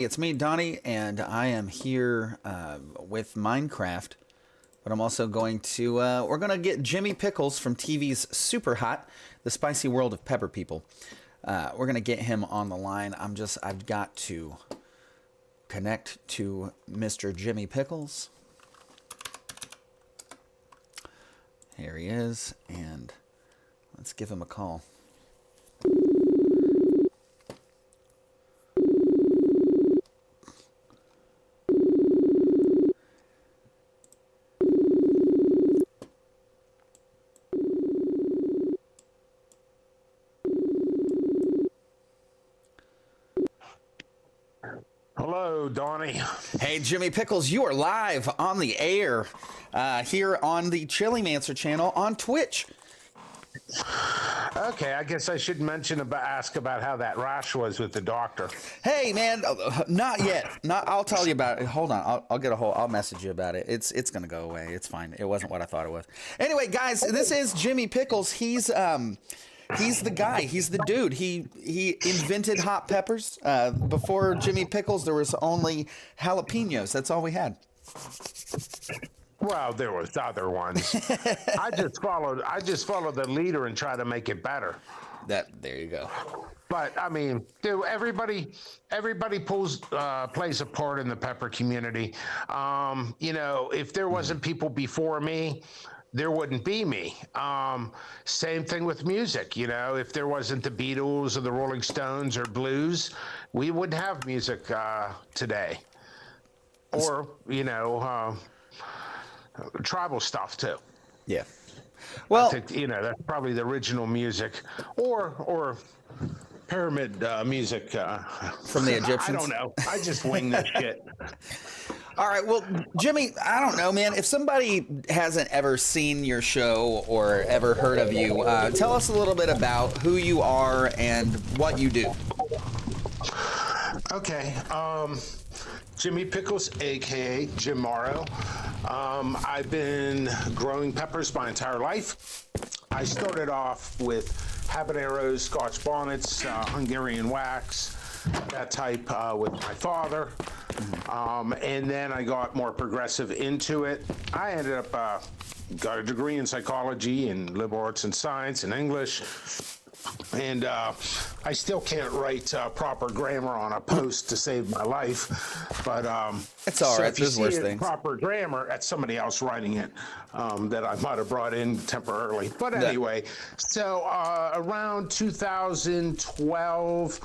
It's me, Donnie, and I am here with Minecraft. But I'm also going to, we're going to get Jimmy Pickles from TV's Superhot, the spicy world of pepper people. We're going to get him on the line. I've got to connect to Mr. Jimmy Pickles. Here he is, and let's give him a call. Hello, Donnie. Hey, Jimmy Pickles, you are live on the air here on the Chilimancer channel on Twitch. Okay, I guess I should ask about how that rash was with the doctor. Hey, man, not yet. I'll tell you about it. Hold on, I'll message you about it. It's gonna go away. It's fine. It wasn't what I thought it was. Anyway, guys, this is Jimmy Pickles. He's the guy. He's the dude. He invented hot peppers. Before Jimmy Pickles, there was only jalapenos. That's all we had. Well, there was other ones. I just followed the leader and try to make it better. There you go. But I mean, dude, everybody plays a part in the pepper community. If there wasn't people before me, there wouldn't be me. Same thing with music. If there wasn't the Beatles or the Rolling Stones or blues, we wouldn't have music today. Or, tribal stuff too. Yeah. Well, I think, that's probably the original music or pyramid music. From the Egyptians? I don't know. I just wing this shit. All right, well, Jimmy, I don't know, man. If somebody hasn't ever seen your show or ever heard of you, tell us a little bit about who you are and what you do. Okay. Jimmy Pickles, a.k.a. Jim Morrow. I've been growing peppers my entire life. I started off with habaneros, Scotch bonnets, Hungarian wax, that type with my father. And then I got more progressive into it. I ended up got a degree in psychology and liberal arts and science and English. And I still can't write proper grammar on a post to save my life. But it's all so right. if you There's see worse it things. Proper grammar, that's somebody else writing it that I might have brought in temporarily. But anyway, so around 2012.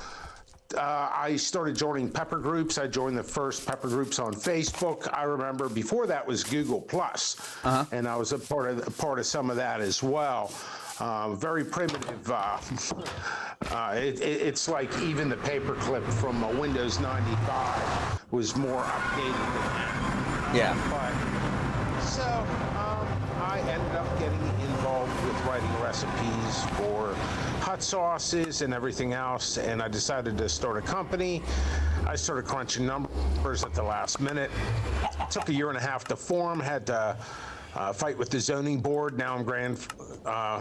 I started joining pepper groups. I joined the first pepper groups on Facebook. I remember before that was Google Plus, and I was a part of some of that as well. Very primitive. It's like even the paperclip from Windows 95 was more updated than that. Yeah. I ended up getting involved with writing recipes for hot sauces and everything else, and I decided to start a company. I started crunching numbers at the last minute. It took a year and a half to form, had to fight with the zoning board. Now I'm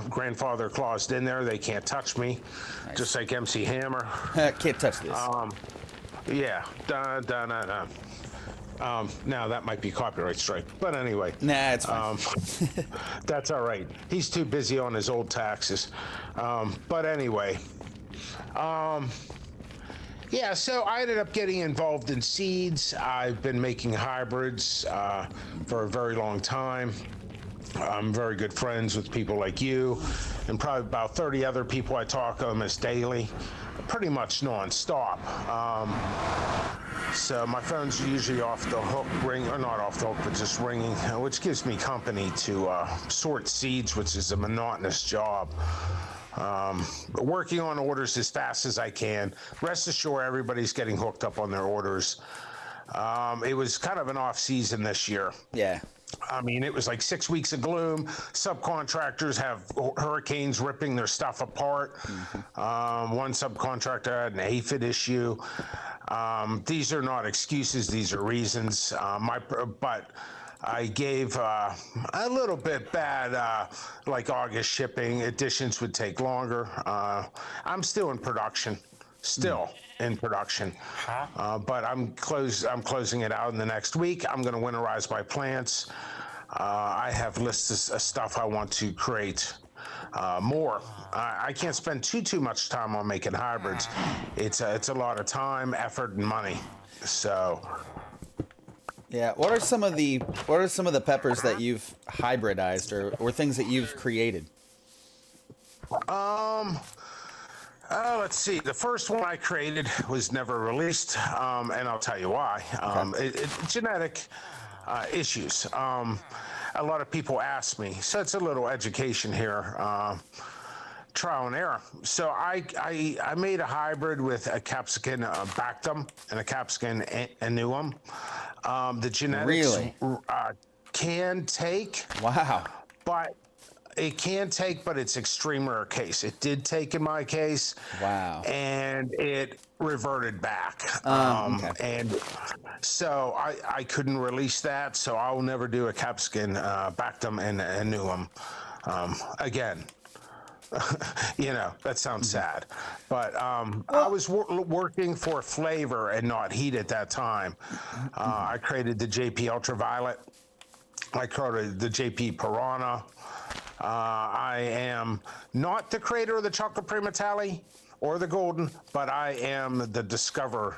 grandfather claused in there. They can't touch me, nice. Just like MC Hammer. Can't touch this. Yeah. Now that might be copyright strike, but anyway. Nah, it's fine. That's all right. He's too busy on his old taxes. But anyway, yeah, so I ended up getting involved in seeds. I've been making hybrids for a very long time. I'm very good friends with people like you and probably about 30 other people I talk to almost daily, pretty much nonstop. So my phone's usually off the hook, or not off the hook, but just ringing, which gives me company to sort seeds, which is a monotonous job. Working on orders as fast as I can. Rest assured, everybody's getting hooked up on their orders. It was kind of an off season this year. Yeah. I mean, it was like 6 weeks of gloom. Subcontractors have hurricanes ripping their stuff apart. One subcontractor had an aphid issue. These are not excuses. These are reasons. But I gave a little bit bad, like August shipping. Additions would take longer. I'm still in production. still in production. But I'm closing it out in the next week. I'm going to winterize my plants. I have lists of stuff I want to create more. I can't spend too much time on making hybrids. It's a lot of time, effort, and money. So Yeah. What are some of the peppers that you've hybridized or things that you've created? let's see. The first one I created was never released, and I'll tell you why. Genetic issues. A lot of people ask me, so it's a little education here. Trial and error. So I made a hybrid with a capsicum Bactum and a capsicum annuum. The genetics Really? can take, Wow. but it can take, but it's extreme rare case. It did take in my case. Wow. And it reverted back. Okay. And so I couldn't release that. So I'll never do a capsicum Bactum and annuum again. That sounds sad, but I was working for flavor and not heat at that time. I created the JP Ultraviolet. I created the JP Piranha. I am not the creator of the Chocolate Primatale or the Golden, but I am the discoverer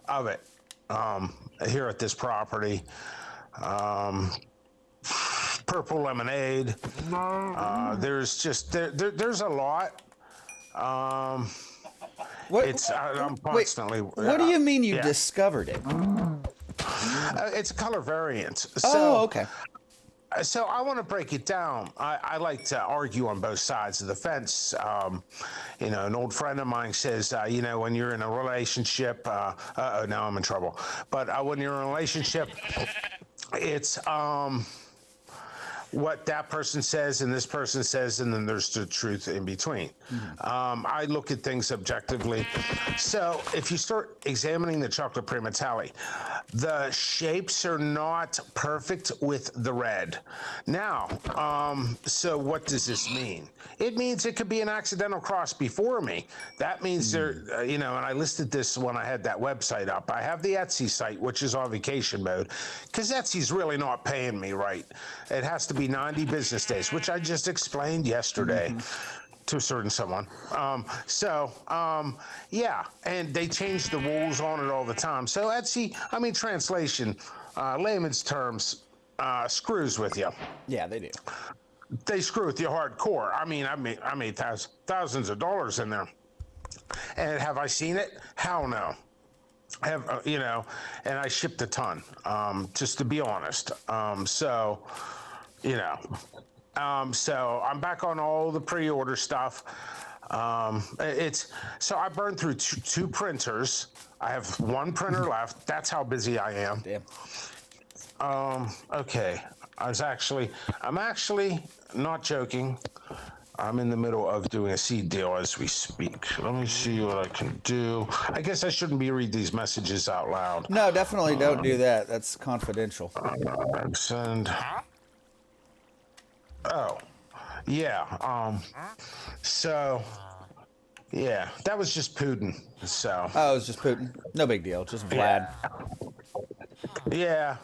of it here at this property. Purple Lemonade. There's just there's a lot. I'm constantly. What do you mean you discovered it? It's a color variant. Oh, okay. So I want to break it down. I like to argue on both sides of the fence. An old friend of mine says, when you're in a relationship, now I'm in trouble. But when you're in a relationship, it's what that person says and this person says, and then there's the truth in between. I look at things objectively. So if you start examining the Chocolate Primatale, the shapes are not perfect with the red. Now, so what does this mean? It means it could be an accidental cross before me. That means there, and I listed this when I had that website up. I have the Etsy site, which is on vacation mode, because Etsy's really not paying me right. It has to be 90 business days, which I just explained yesterday to a certain someone. And they change the rules on it all the time. So Etsy, translation, layman's terms, screws with you. Yeah, they do. They screw with you hardcore. I made thousands of dollars in there. And have I seen it? Hell no. And I shipped a ton, just to be honest. So I'm back on all the pre-order stuff. So I burned through two printers. I have one printer left. That's how busy I am. Damn. Okay. I'm actually not joking. I'm in the middle of doing a seed deal as we speak. Let me see what I can do. I guess I shouldn't be reading these messages out loud. No, definitely don't do that. That's confidential. Send. Oh, yeah. That was just Putin. So. Oh, it was just Putin. No big deal. Just Vlad. Yeah.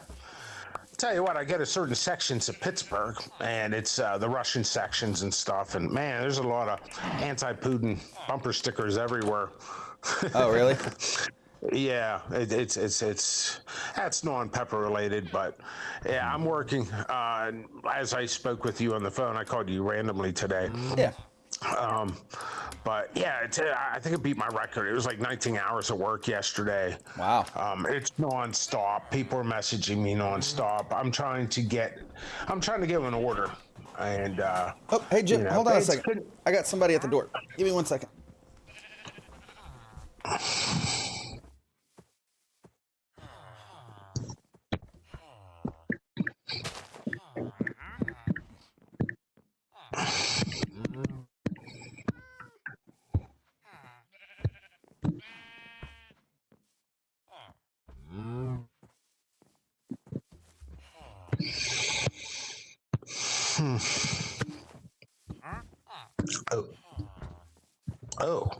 Tell you what, I get a certain sections of Pittsburgh, and it's the Russian sections and stuff. And man, there's a lot of anti-Putin bumper stickers everywhere. Oh, really? Yeah, it's that's non-pepper related, but yeah, I'm working. As I spoke with you on the phone, I called you randomly today. Yeah. But yeah, I think it beat my record. It was like 19 hours of work yesterday. Wow. It's nonstop. People are messaging me nonstop. I'm trying to get an order. And oh, hey Jim, hold on a second. I got somebody at the door. Give me 1 second. Oh.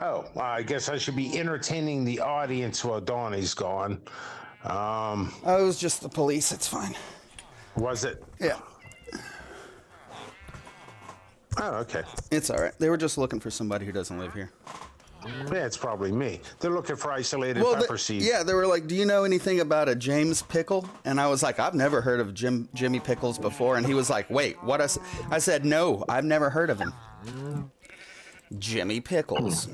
Oh, I guess I should be entertaining the audience while Donnie's gone. Oh, it was just the police. It's fine. Was it? Yeah. Oh, okay. It's all right. They were just looking for somebody who doesn't live here. Yeah, it's probably me. They're looking for isolated pepper seeds. Yeah, they were like, "Do you know anything about a James Pickle?" And I was like, "I've never heard of Jimmy Pickles before." And he was like, "Wait, what?" I said, "No, I've never heard of him." Jimmy Pickles.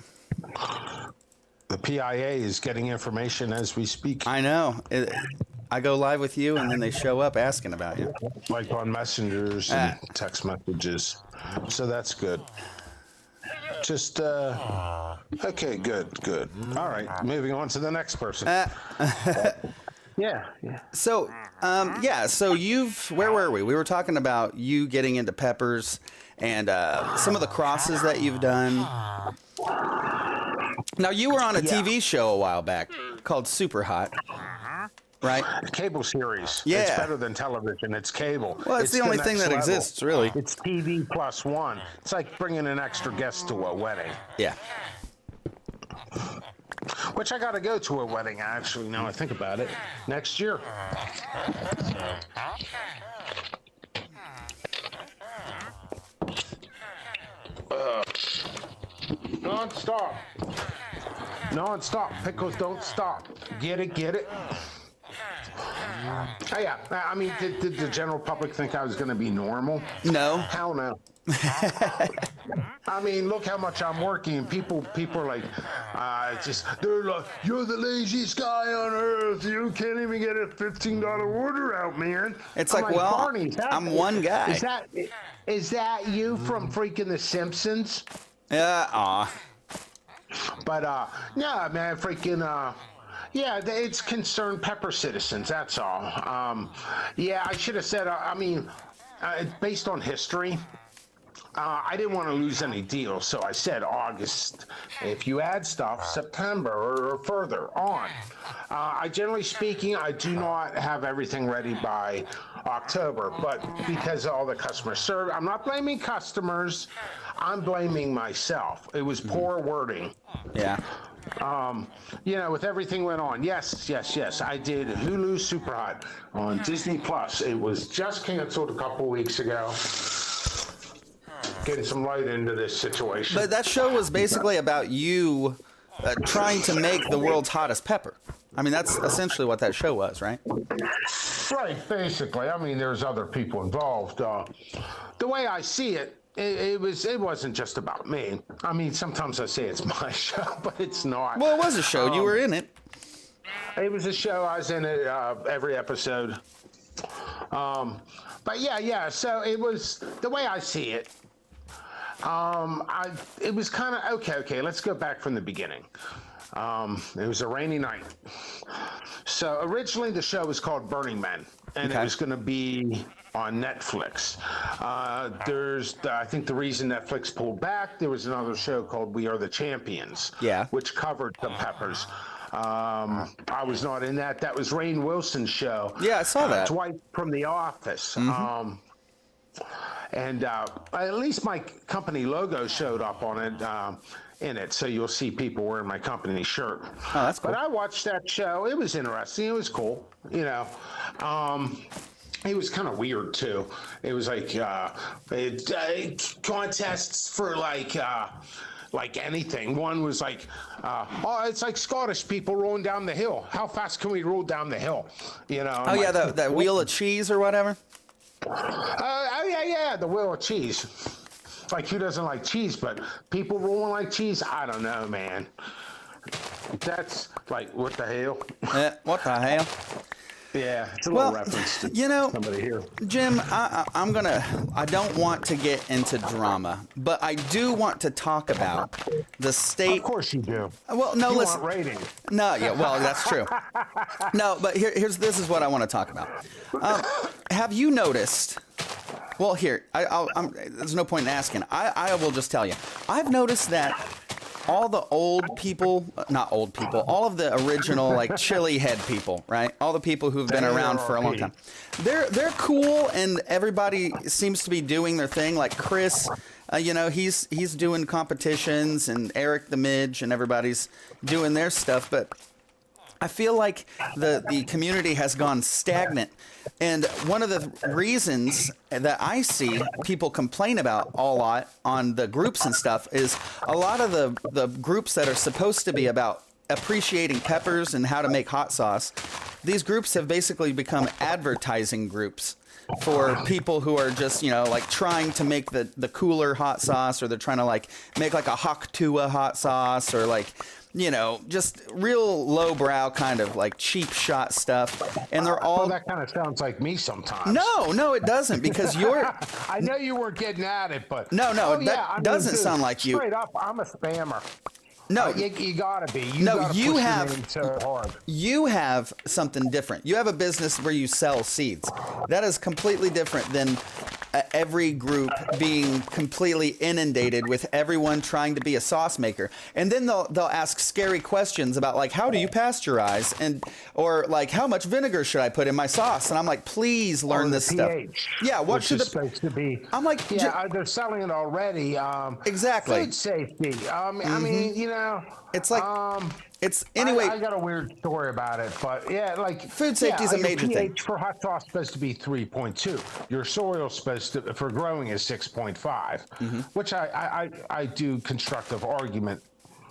The PIA is getting information as we speak. I know. I go live with you, and then they show up asking about you. Like on messengers and text messages. So that's good. Just, okay, good. All right, moving on to the next person. Yeah. So, so where were we? We were talking about you getting into peppers and some of the crosses that you've done. Now, you were on a TV show a while back called Superhot, right? Cable series. Yeah. It's better than television. It's cable. Well, it's the only thing that exists, really. It's TV plus one. It's like bringing an extra guest to a wedding. Yeah. Which I got to go to a wedding, actually, now I think about it, next year. Non-stop. Pickles don't stop. Get it? Oh, yeah. I mean, did the general public think I was going to be normal? No. Hell no. I mean, look how much I'm working. People are like, they're like, you're the laziest guy on earth. You can't even get a $15 order out, man. It's like, well, Barney, I'm one guy. Is that you from freaking The Simpsons? Yeah, But, yeah, man, freaking, yeah, it's concerned pepper citizens, that's all. Yeah, I should have said, based on history, I didn't want to lose any deals, so I said August. If you add stuff, September or further on. Generally speaking, I do not have everything ready by October, but because of all the customer service, I'm not blaming customers, I'm blaming myself. It was poor wording. yeah. With everything went on. Yes. I did Hulu Superhot on Disney Plus. It was just canceled a couple weeks ago. Getting some light into this situation. But that show was basically about you trying to make the world's hottest pepper. I mean, that's essentially what that show was, right? Right, basically. I mean, there's other people involved. The way I see it, it wasn't just about me. I mean, sometimes I say it's my show, but it's not. Well, it was a show. You were in it. It was a show. I was in it every episode. But yeah. So it was the way I see it. It was kind of okay. Let's go back from the beginning. It was a rainy night. So originally the show was called Burning Man, and it was going to be on Netflix. I think the reason Netflix pulled back, there was another show called We Are the Champions, which covered the peppers. I was not in that. That was Rainn Wilson's show. Yeah, I saw that. Dwight from The Office. Mm-hmm. And at least my company logo showed up on it, in it, so you'll see people wearing my company shirt. Oh, that's cool. But I watched that show. It was interesting. It was cool. It was kind of weird too. It was like contests for like anything. One was like, it's like Scottish people rolling down the hill. How fast can we roll down the hill? Oh, yeah, that wheel of cheese or whatever. Yeah, the wheel of cheese. Like, who doesn't like cheese? But people rolling like cheese, I don't know, man. That's like, what the hell? What the hell? Yeah, it's a little reference to somebody here. Jim, I don't want to get into drama, but I do want to talk about the state. Of course you do. Well, no, listen. Want ratings. No, yeah, well, that's true. No, but this is what I want to talk about. Have you noticed? Well, here, there's no point in asking. I will just tell you. I've noticed that all the old people, not old people, all of the original like chili head people, right? All the people who've been around for a long time. They're cool, and everybody seems to be doing their thing. Like Chris, you know, he's doing competitions, and Eric the Midge, and everybody's doing their stuff. But I feel like the community has gone stagnant. And one of the reasons that I see people complain about a lot on the groups and stuff is a lot of the groups that are supposed to be about appreciating peppers and how to make hot sauce, these groups have basically become advertising groups for people who are just, you know, like trying to make the cooler hot sauce, or they're trying to like make like a Haktua hot sauce, or like, you know, just real lowbrow kind of like cheap shot stuff. And they're all... Well, that kind of sounds like me sometimes. No, it doesn't, because you're... I know you weren't getting at it, but... No, that doesn't sound like you. Straight up, I'm a spammer. No, you gotta be. You have so hard. You have something different. You have a business where you sell seeds. That is completely different than every group being completely inundated with everyone trying to be a sauce maker. And then they'll ask scary questions about like, how do you pasteurize, or like, how much vinegar should I put in my sauce? And I'm like, please learn this stuff. Yeah, what should supposed to be? I'm like, they're selling it already. Exactly. Food safety. I mean, you know, it's like it's anyway. I got a weird story about it, but yeah, like food safety is a major thing. pH for hot sauce supposed to be 3.2. Your soil supposed to, for growing, is 6.5, which I do constructive argument.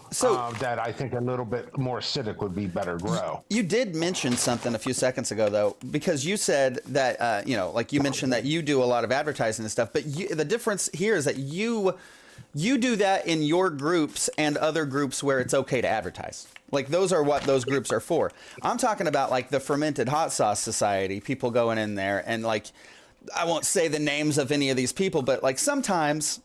So that I think a little bit more acidic would be better grow. You did mention something a few seconds ago, though, because you said that you know, like you mentioned that you do a lot of advertising and stuff, but the difference here is that you do that in your groups and other groups where it's okay to advertise. Like those are what those groups are for. I'm talking about like the Fermented Hot Sauce Society, people going in there, and like, I won't say the names of any of these people, but like sometimes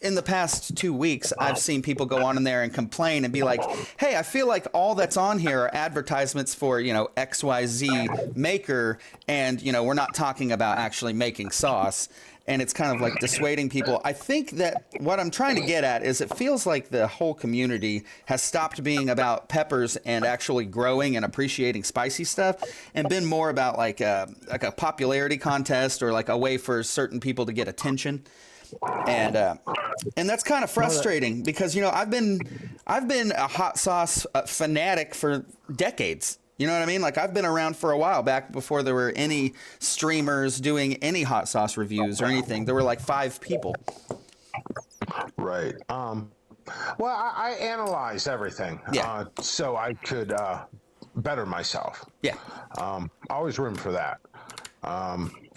in the past 2 weeks, I've seen people go on in there and complain and be like, hey, I feel like all that's on here are advertisements for, you know, XYZ maker, and, you know, we're not talking about actually making sauce. And it's kind of like dissuading people. I think that what I'm trying to get at is it feels like the whole community has stopped being about peppers and actually growing and appreciating spicy stuff, and been more about like a popularity contest, or like a way for certain people to get attention. And that's kind of frustrating, because, you know, I've been a hot sauce fanatic for decades. You know what I mean? Like, I've been around for a while, back before there were any streamers doing any hot sauce reviews or anything. There were like 5 people. Right. Well, I analyze everything. Yeah. So I could better myself. Yeah. Always room for that.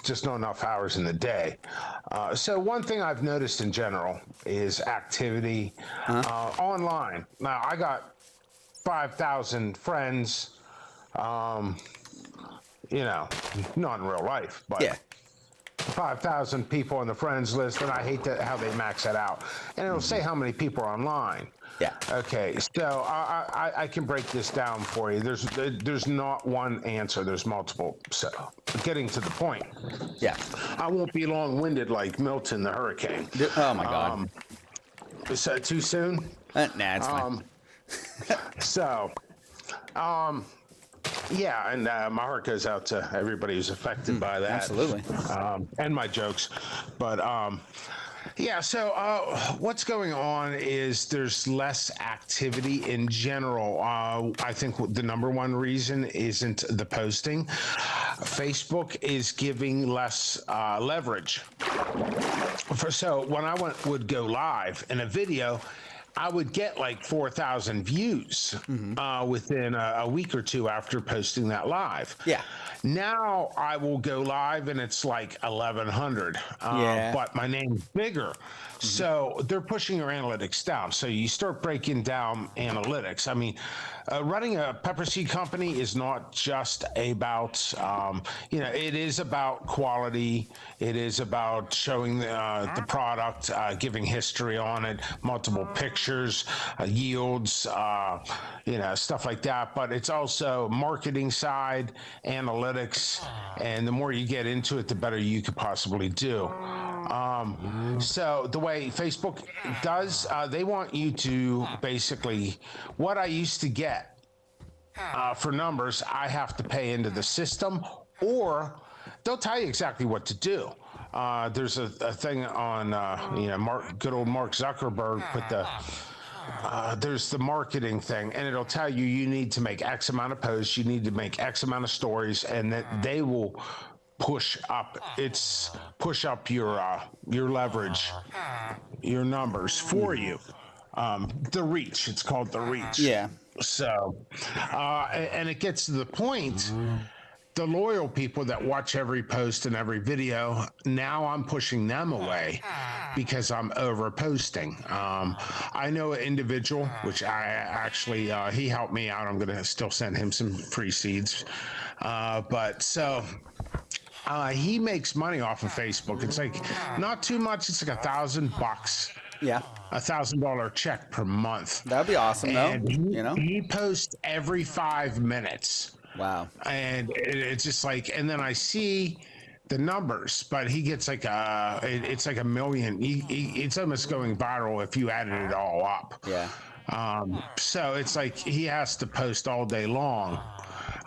Just not enough hours in the day. So one thing I've noticed in general is activity online. Now, I got 5,000 friends. You know, not in real life, but yeah, 5,000 people on the friends list, and I hate how they max it out. And it'll say how many people are online. Yeah. Okay. So I can break this down for you. There's not one answer. There's multiple. So getting to the point. Yeah. I won't be long-winded like Milton the Hurricane. Oh my God. Is that too soon? Nah, it's fine. Yeah, and my heart goes out to everybody who's affected by that. Absolutely. And my jokes. But yeah, so what's going on is there's less activity in general. I think the number one reason isn't the posting. Facebook is giving less leverage. So when I would go live in a video, I would get like 4,000 views within a week or two after posting that live. Yeah. Now I will go live and it's like 1,100. But my name's bigger. So they're pushing your analytics down. So you start breaking down analytics. I mean, running a pepper seed company is not just about, you know, it is about quality. It is about showing the product, giving history on it, multiple pictures, yields, you know, stuff like that. But it's also marketing side, analytics, and the more you get into it, the better you could possibly do. So the way Facebook does, they want you to basically, what I used to get for numbers, I have to pay into the system, or they'll tell you exactly what to do. There's a thing on, good old Mark Zuckerberg put there's the marketing thing, and it'll tell you you need to make X amount of posts, you need to make X amount of stories, and that they will push up your leverage, your numbers for you. The reach, it's called the reach. Yeah. So, and it gets to the point, the loyal people that watch every post and every video, now I'm pushing them away because I'm over posting. I know an individual, which I actually, he helped me out. I'm going to still send him some free seeds. He makes money off of Facebook. It's like not too much. It's like $1,000. Yeah. $1,000 check per month. That'd be awesome, and though. He posts every 5 minutes. Wow. And it's just like, and then I see the numbers, but he gets like it's like 1 million. It's almost going viral if you added it all up. Yeah. So it's like he has to post all day long.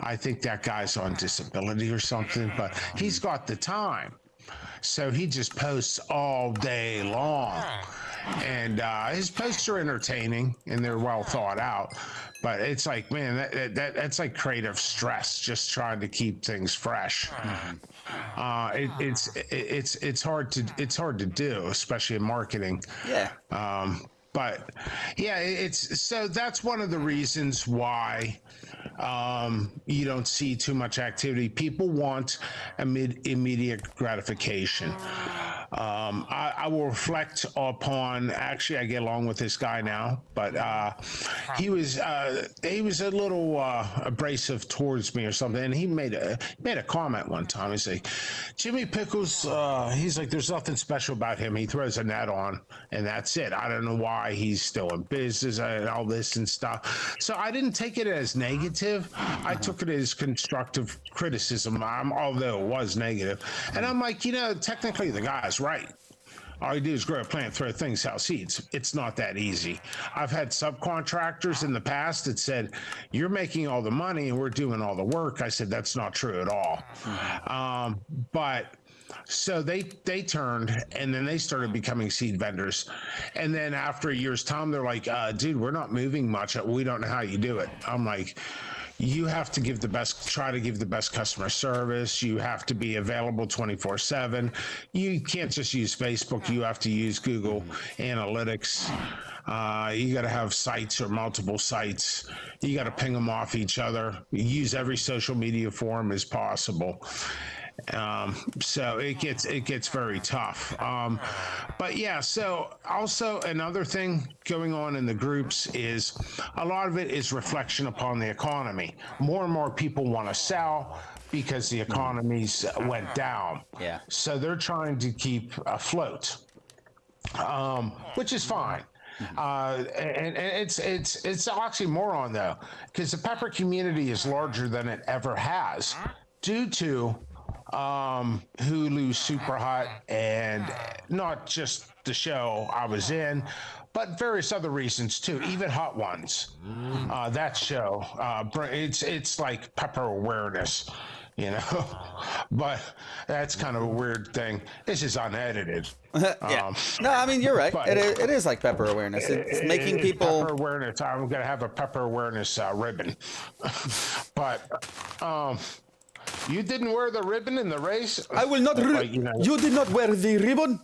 I think that guy's on disability or something, but he's got the time. So he just posts all day long. And his posts are entertaining and they're well thought out. But it's like, man, that's like creative stress, just trying to keep things fresh. It's hard to do, especially in marketing. Yeah. But yeah, so that's one of the reasons why you don't see too much activity. People want immediate gratification. I will reflect upon. Actually, I get along with this guy now, but he was a little abrasive towards me or something. And he made a comment one time. He's like, Jimmy Pickles. He's like, there's nothing special about him. He throws a net on, and that's it. I don't know why he's still in business and all this and stuff. So I didn't take it as negative. I took it as constructive criticism, although it was negative. And I'm like, technically the guy's right. All you do is grow a plant, throw things out, seeds. It's not that easy. I've had subcontractors in the past that said, you're making all the money and we're doing all the work. I said, that's not true at all. So they turned, and then they started becoming seed vendors. And then after a year's time, they're like, dude, we're not moving much. We don't know how you do it. I'm like, you have to try to give the best customer service. You have to be available 24/7. You can't just use Facebook. You have to use Google Analytics. You got to have sites or multiple sites. You got to ping them off each other. You use every social media forum as possible. So it gets very tough. But yeah, so also another thing going on in the groups is a lot of it is reflection upon the economy. More and more people want to sell because the economies went down. Yeah. So they're trying to keep afloat, which is fine. And it's oxymoron though, because the pepper community is larger than it ever has due to Hulu, Superhot, and not just the show I was in, but various other reasons too, even Hot Ones. That show, it's like pepper awareness, but that's kind of a weird thing. This is unedited. Yeah. No, I mean, you're right. It is like pepper awareness. It's making people... Pepper awareness. I'm going to have a pepper awareness ribbon. But... you didn't wear the ribbon in the race? I will not. You did not wear the ribbon?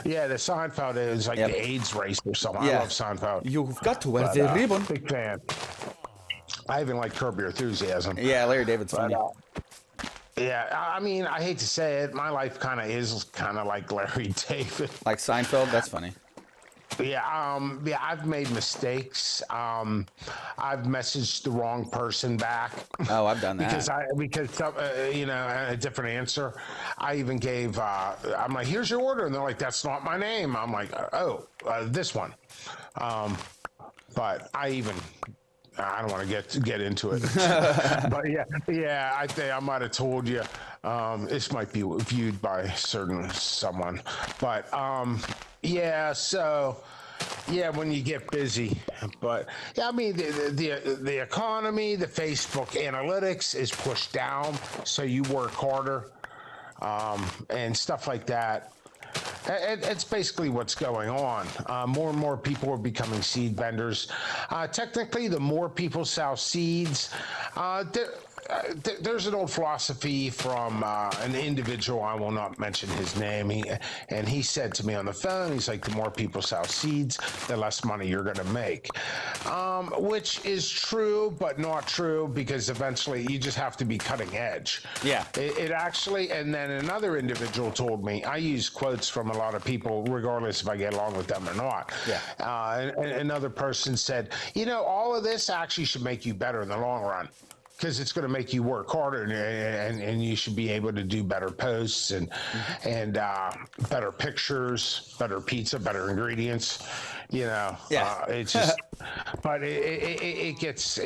Yeah, the Seinfeld is like the AIDS race or something. Yeah. I love Seinfeld. You've got to wear the ribbon. Big fan. I even like Curb Your Enthusiasm. Yeah, Larry David's funny. Yeah, I mean, I hate to say it. My life kind of is kind of like Larry David. Like Seinfeld? That's funny. Yeah, I've made mistakes. I've messaged the wrong person back. Oh, I've done that. because a different answer. I even gave, I'm like, here's your order. And they're like, that's not my name. I'm like, this one. But I don't want to get into it. But yeah, I think I might have told you. This might be viewed by someone, but yeah. So yeah, when you get busy, but yeah, I mean the economy, the Facebook analytics is pushed down, so you work harder, and stuff like that. It's basically what's going on. More and more people are becoming seed vendors. Technically, the more people sell seeds, there's an old philosophy from an individual. I will not mention his name. He said to me on the phone, he's like, the more people sell seeds, the less money you're going to make, which is true, but not true, because eventually you just have to be cutting edge. Yeah. It actually, and then another individual told me, I use quotes from a lot of people, regardless if I get along with them or not. Yeah. And another person said, all of this actually should make you better in the long run, because it's going to make you work harder, and you should be able to do better posts and better pictures, better pizza, better ingredients. Yeah. It's just, but it gets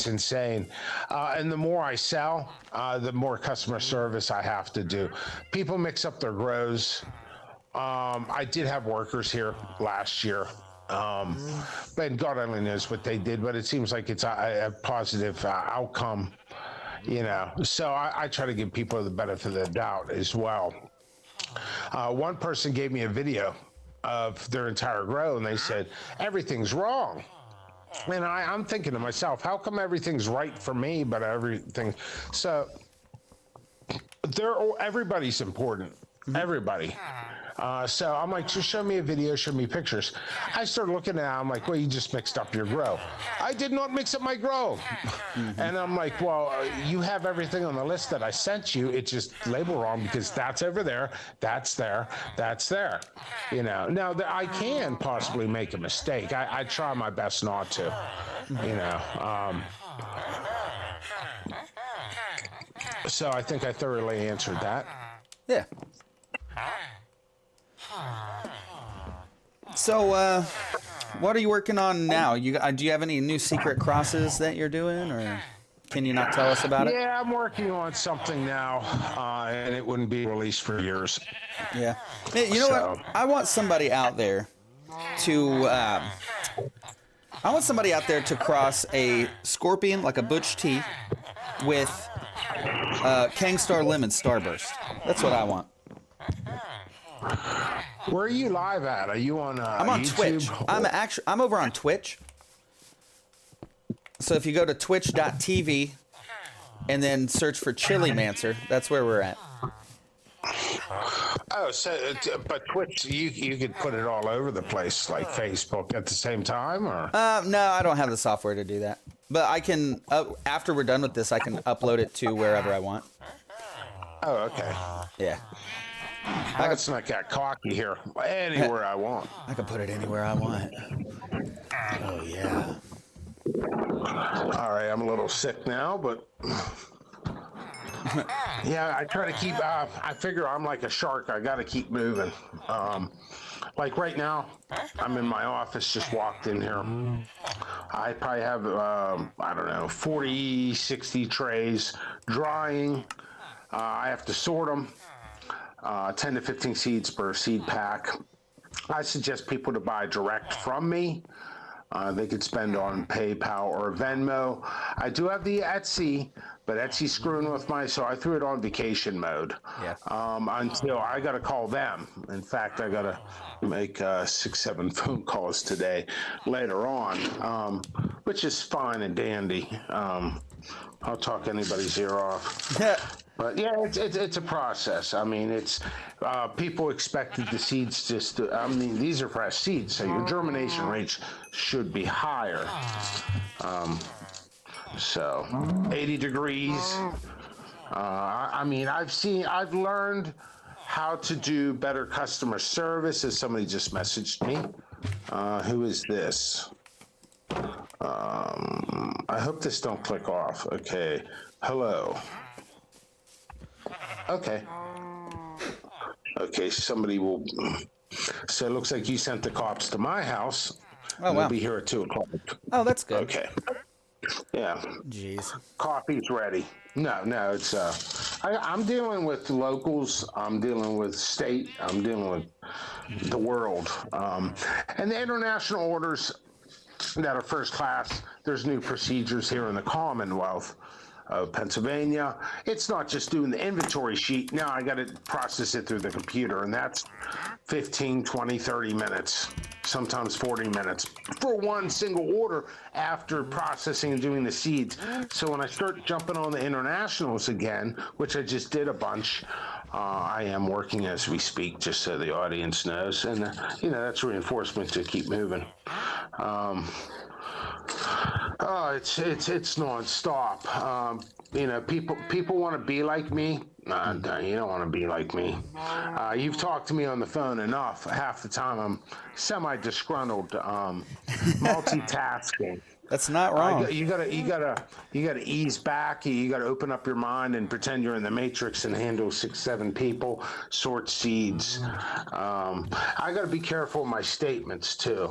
insane. And the more I sell, the more customer service I have to do. People mix up their grows. I did have workers here last year. But God only knows what they did, but it seems like it's a positive outcome, So I try to give people the benefit of the doubt as well. One person gave me a video of their entire grow, and they said, everything's wrong. And I'm thinking to myself, how come everything's right for me, but everything? So everybody's important. Everybody. So I'm like, just show me a video, show me pictures. I started looking at it, I'm like, well, you just mixed up your grow. I did not mix up my grow. And I'm like, well, you have everything on the list that I sent you. It's just labeled wrong, because that's over there, that's there, that's there. Now I can possibly make a mistake. I try my best not to, So I think I thoroughly answered that. Yeah. So, what are you working on now? Do you have any new secret crosses that you're doing, or can you not tell us about it? Yeah, I'm working on something now, and it wouldn't be released for years. Yeah. Hey, you know what? I want somebody out there to cross a Scorpion, like a Butch T, with Kangstar Lemon Starburst. That's what I want. Where are you live at? Are you on I'm on YouTube? Twitch. I'm over on Twitch. So if you go to twitch.tv and then search for Chili Mancer, that's where we're at. Oh, so but Twitch, you could put it all over the place, like Facebook, at the same time, or? No, I don't have the software to do that. But I can, after we're done with this, I can upload it to wherever I want. Oh, okay. Yeah. Let's not get cocky here. Anywhere I want. I can put it anywhere I want. Oh, yeah. All right, I'm a little sick now, but yeah, I try to keep, I figure I'm like a shark. I got to keep moving. Like right now, I'm in my office, just walked in here. I probably have, I don't know, 40, 60 trays drying. I have to sort them. 10 to 15 seeds per seed pack. I suggest people to buy direct from me. They could spend on PayPal or Venmo. I do have the Etsy, but Etsy's screwing with so I threw it on vacation mode. Yeah. Until I got to call them. In fact, I got to make 6-7 phone calls today later on, which is fine and dandy. I'll talk anybody's ear off. But yeah, it's a process. I mean, it's people expected the seeds these are fresh seeds, so your germination rates should be higher. So 80 degrees. I've learned how to do better customer service, as somebody just messaged me. Who is this? I hope this don't click off. Okay. Hello. Okay. Okay, somebody will. So it looks like you sent the cops to my house. Oh, wow. They'll be here at 2:00. Oh, that's good. Okay. Yeah. Jeez. Coffee's ready. No, it's I'm dealing with locals. I'm dealing with state. I'm dealing with the world. And the international orders that are first class, there's new procedures here in the Commonwealth of Pennsylvania. It's not just doing the inventory sheet. Now I got to process it through the computer, and that's 15, 20, 30 minutes, sometimes 40 minutes for one single order after processing and doing the seeds. So when I start jumping on the internationals again, which I just did a bunch, I am working as we speak, just so the audience knows. And, that's reinforcement to keep moving. It's nonstop. People want to be like me. You don't want to be like me. You've talked to me on the phone enough. Half the time I'm semi-disgruntled, multitasking. That's not wrong. You gotta ease back. You gotta open up your mind and pretend you're in the Matrix and handle 6, 7 people, sort seeds. I gotta be careful of my statements too.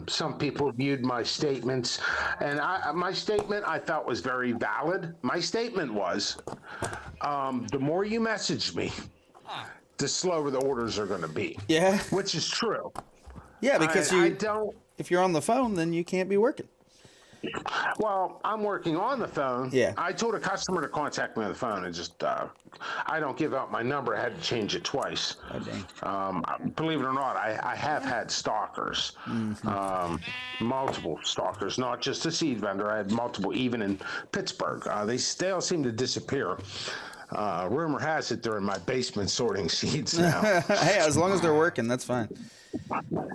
Some people viewed my statements, and my statement I thought was very valid. My statement was, the more you message me, the slower the orders are going to be. Yeah, which is true. Yeah, because if you're on the phone, then you can't be working. Well, I'm working on the phone. Yeah. I told a customer to contact me on the phone, and just I don't give out my number. I had to change it twice. Oh, dang. Believe it or not, I have had stalkers, multiple stalkers, not just a seed vendor. I had multiple, even in Pittsburgh. They all seem to disappear. Rumor has it they're in my basement sorting seeds now. Hey, as long as they're working, that's fine.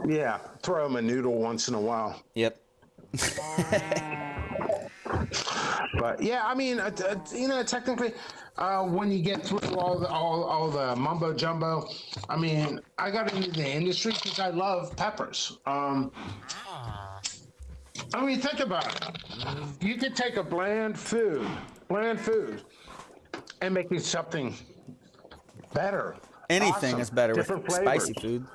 Yeah, throw them a noodle once in a while. Yep. But yeah, I mean, technically, when you get through all the mumbo jumbo, I mean, I got into the industry because I love peppers. I mean, think about it. You could take a bland food, and make it something better. Anything awesome. is better Different with flavors. spicy food.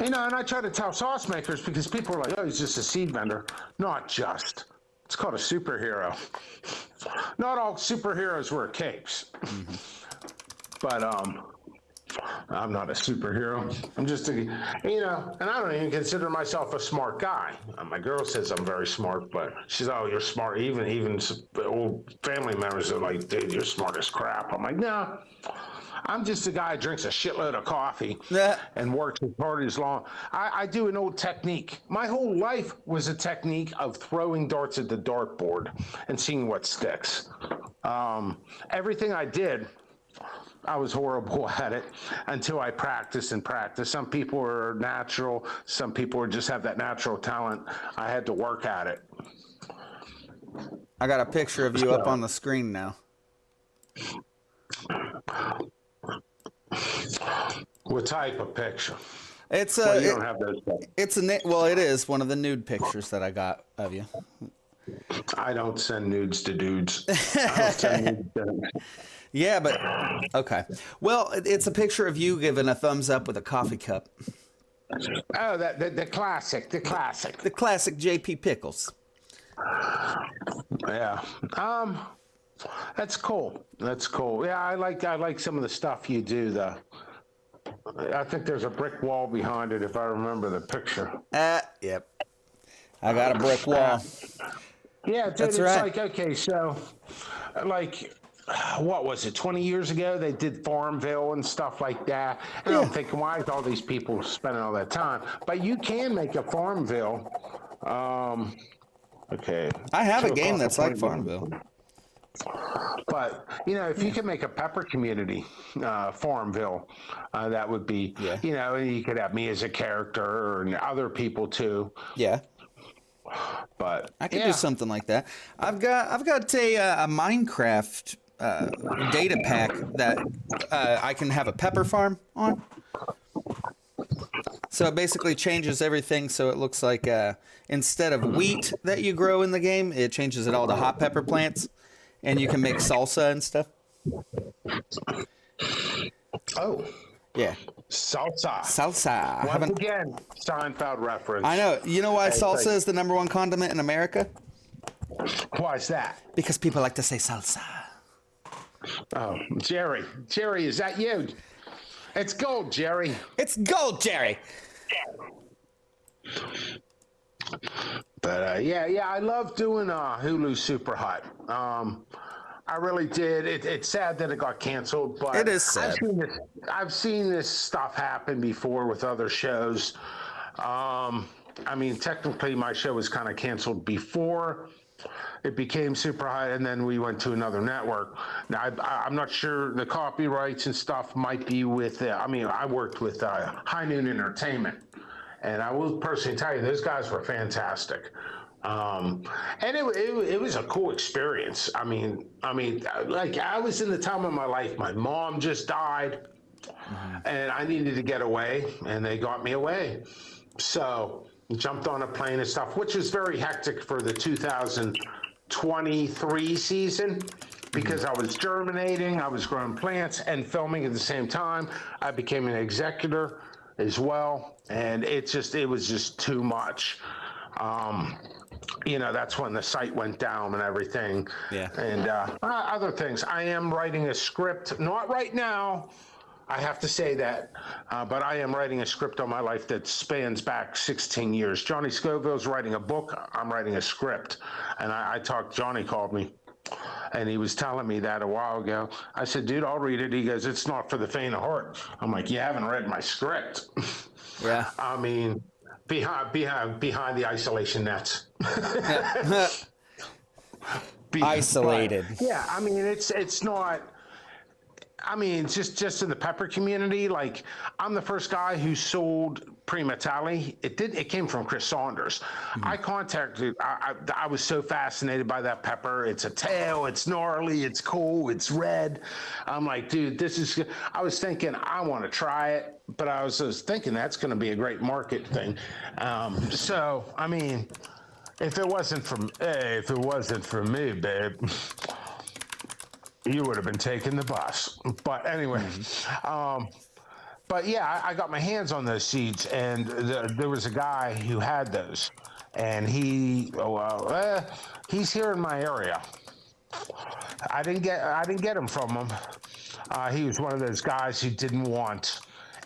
And I try to tell sauce makers, because people are like, oh, he's just a seed vendor. Not just. It's called a superhero. Not all superheroes wear capes. Mm-hmm. But I'm not a superhero. I'm just and I don't even consider myself a smart guy. My girl says I'm very smart, but she's, oh, you're smart. Even old family members are like, dude, you're smart as crap. I'm like, no. I'm just a guy who drinks a shitload of coffee and works as hard as long. I do an old technique. My whole life was a technique of throwing darts at the dartboard and seeing what sticks. Everything I did, I was horrible at it until I practiced. Some people are natural. Some people just have that natural talent. I had to work at it. I got a picture of you up on the screen now. What type of picture? It's you don't have those. It is one of the nude pictures that I got of you. I don't send nudes to dudes. I don't send nudes to... Yeah, but okay. Well, it's a picture of you giving a thumbs up with a coffee cup. Oh, the classic. The classic JP Pickles. Yeah. That's cool. Yeah, I like some of the stuff you do, though. I think there's a brick wall behind it, if I remember the picture. Yep. I got a brick wall. Yeah, dude, That's it's right. like, okay, so, like, what was it, 20 years ago? They did Farmville and stuff like that. And I'm thinking, why is all these people spending all that time? But you can make a Farmville. Okay. I have a game that's like Farmville. But, if you can make a pepper community, Farmville, that would be, you could have me as a character and other people too. Yeah. But I could do something like that. I've got a Minecraft data pack that I can have a pepper farm on. So it basically changes everything so it looks like instead of wheat that you grow in the game, it changes it all to hot pepper plants. And you can make salsa and stuff. Oh. Yeah. Salsa. Once again, Seinfeld reference. I know. You know why salsa is the #1 condiment in America? Why is that? Because people like to say salsa. Oh, Jerry. Jerry, is that you? It's gold, Jerry. It's gold, Jerry. But yeah, I love doing Hulu Superhot. I really did. It's sad that it got canceled, but It is sad. I've seen this stuff happen before with other shows. I mean, technically, my show was kind of canceled before it became Superhot, and then we went to another network. Now, I'm not sure the copyrights and stuff might be with. I mean, I worked with High Noon Entertainment. And I will personally tell you, those guys were fantastic. And it was a cool experience. I mean, like I was in the time of my life. My mom just died, and I needed to get away, and they got me away. So jumped on a plane and stuff, which was very hectic for the 2023 season because I was germinating, I was growing plants and filming at the same time. I became an executor as well, and it was just too much. That's when the site went down and everything. Yeah. And other things. I am writing a script, not right now, I have to say that, but I am writing a script on my life that spans back 16 years. Johnny Scoville's writing a book, I'm writing a script. And Johnny called me, and he was telling me that a while ago. I said, dude, I'll read it. He goes, it's not for the faint of heart. I'm like, you haven't read my script. Yeah. I mean, behind the isolation nets. Yeah. Isolated. But, yeah, I mean, it's not. I mean, just in the pepper community, like I'm the first guy who sold Prima Tali. It came from Chris Saunders. I contacted. I was so fascinated by that pepper. It's a tail. It's gnarly. It's cool. It's red. I'm like, dude, this is. I was thinking I want to try it, but I was thinking that's going to be a great market thing. So I mean, if it wasn't for me, babe. You would have been taking the bus. But anyway, but yeah, I got my hands on those seeds, and there was a guy who had those, and he's here in my area. I didn't get him from him. He was one of those guys who didn't want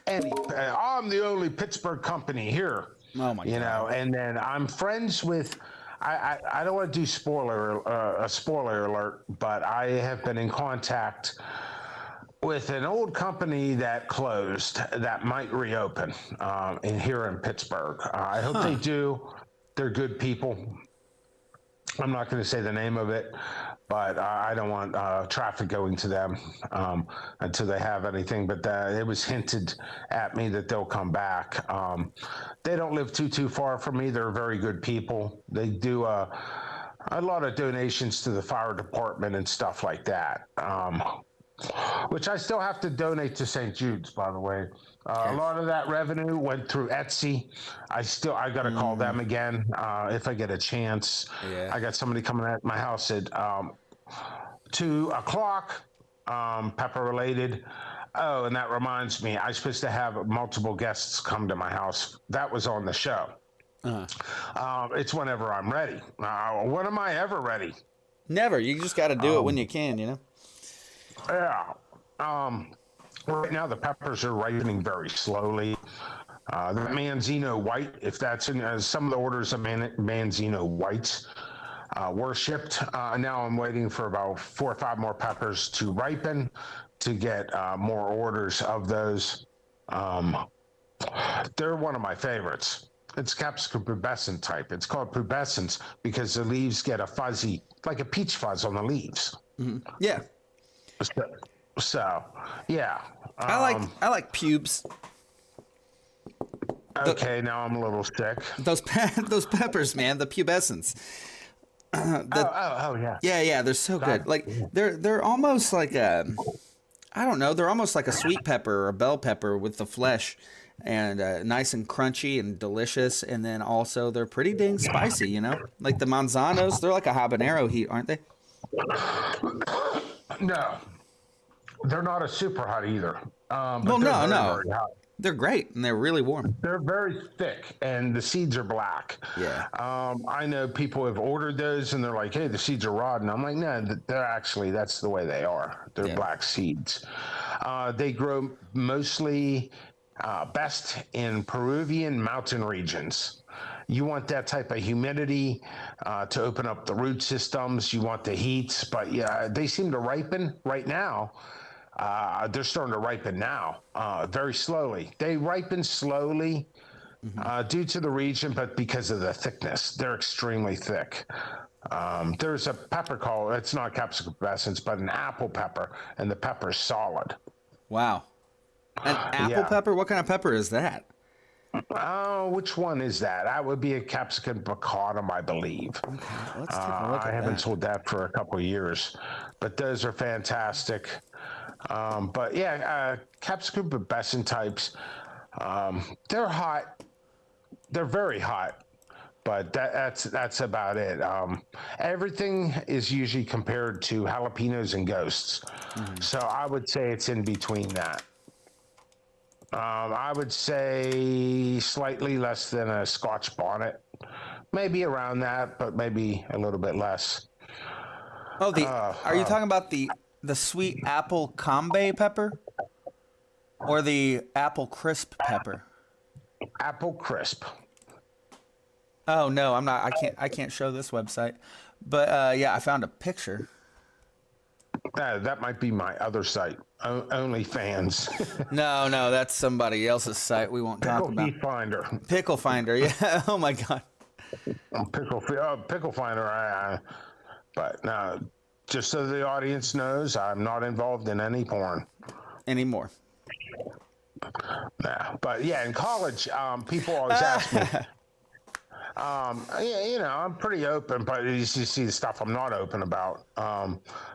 any. I'm the only Pittsburgh company here. Oh my God. You know, and then I'm friends with. I don't want to do a spoiler alert, but I have been in contact with an old company that closed that might reopen here in Pittsburgh. I hope they do. They're good people. I'm not going to say the name of it, but I don't want traffic going to them until they have anything. But it was hinted at me that they'll come back. They don't live too far from me. They're very good people. They do a lot of donations to the fire department and stuff like that, which I still have to donate to St. Jude's, by the way. A lot of that revenue went through Etsy. I got to call them again if I get a chance. Yeah. I got somebody coming at my house at 2:00, pepper related. Oh, and that reminds me, I'm supposed to have multiple guests come to my house. That was on the show. It's whenever I'm ready. When am I ever ready? Never. You just got to do it when you can, you know? Yeah. Right now, the peppers are ripening very slowly. The Manzino White, if that's in some of the orders of Manzino Whites were shipped. Now I'm waiting for about 4 or 5 more peppers to ripen to get more orders of those. They're one of my favorites. It's capsicum pubescent type. It's called pubescence because the leaves get a fuzzy, like a peach fuzz on the leaves. Mm-hmm. Yeah. So yeah. I like pubes. Okay, now I'm a little sick. Those peppers, man, the pubescence. Yeah. Yeah, they're so good. Like they're almost like they're almost like a sweet pepper or a bell pepper with the flesh, and nice and crunchy and delicious. And then also they're pretty dang spicy, you know, like the manzanos. They're like a habanero heat, aren't they? No, they're not a super hot either. Well, no. They're great, and they're really warm. They're very thick, and the seeds are black. Yeah. I know people have ordered those, and they're like, "Hey, the seeds are rotten." I'm like, "No, they're actually that's the way they are. They're Yeah. black seeds." They grow mostly best in Peruvian mountain regions. You want that type of humidity to open up the root systems. You want the heat, but yeah, they seem to ripen right now. They're starting to ripen now, very slowly. They ripen slowly due to the region, but because of the thickness, they're extremely thick. There's a pepper called, it's not capsicum pubescens, but an apple pepper, and the pepper's solid. Wow. An apple Yeah. pepper? What kind of pepper is that? Oh, which one is that? That would be a capsicum picanum, I believe. Okay, let's take a look I at haven't that. sold that for a couple of years, but those are fantastic. But yeah, capsicum pubescent types, they're hot. They're very hot, but that's about it. Everything is usually compared to jalapenos and ghosts, so I would say it's in between that. I would say slightly less than a Scotch bonnet, maybe around that, but maybe a little bit less. Oh, are you talking about the sweet apple combe pepper or the apple crisp pepper? Apple crisp. Oh no, I'm not. I can't show this website, but yeah, I found a picture. That might be my other site, OnlyFans. No, that's somebody else's site. We won't talk Pickle about. Heat Finder. Pickle Finder. Yeah. Oh my God. Pickle Finder. But no, just so the audience knows, I'm not involved in any porn. Anymore. Nah. But yeah, in college, people always ask me. Yeah, you know, I'm pretty open, but you see the stuff I'm not open about.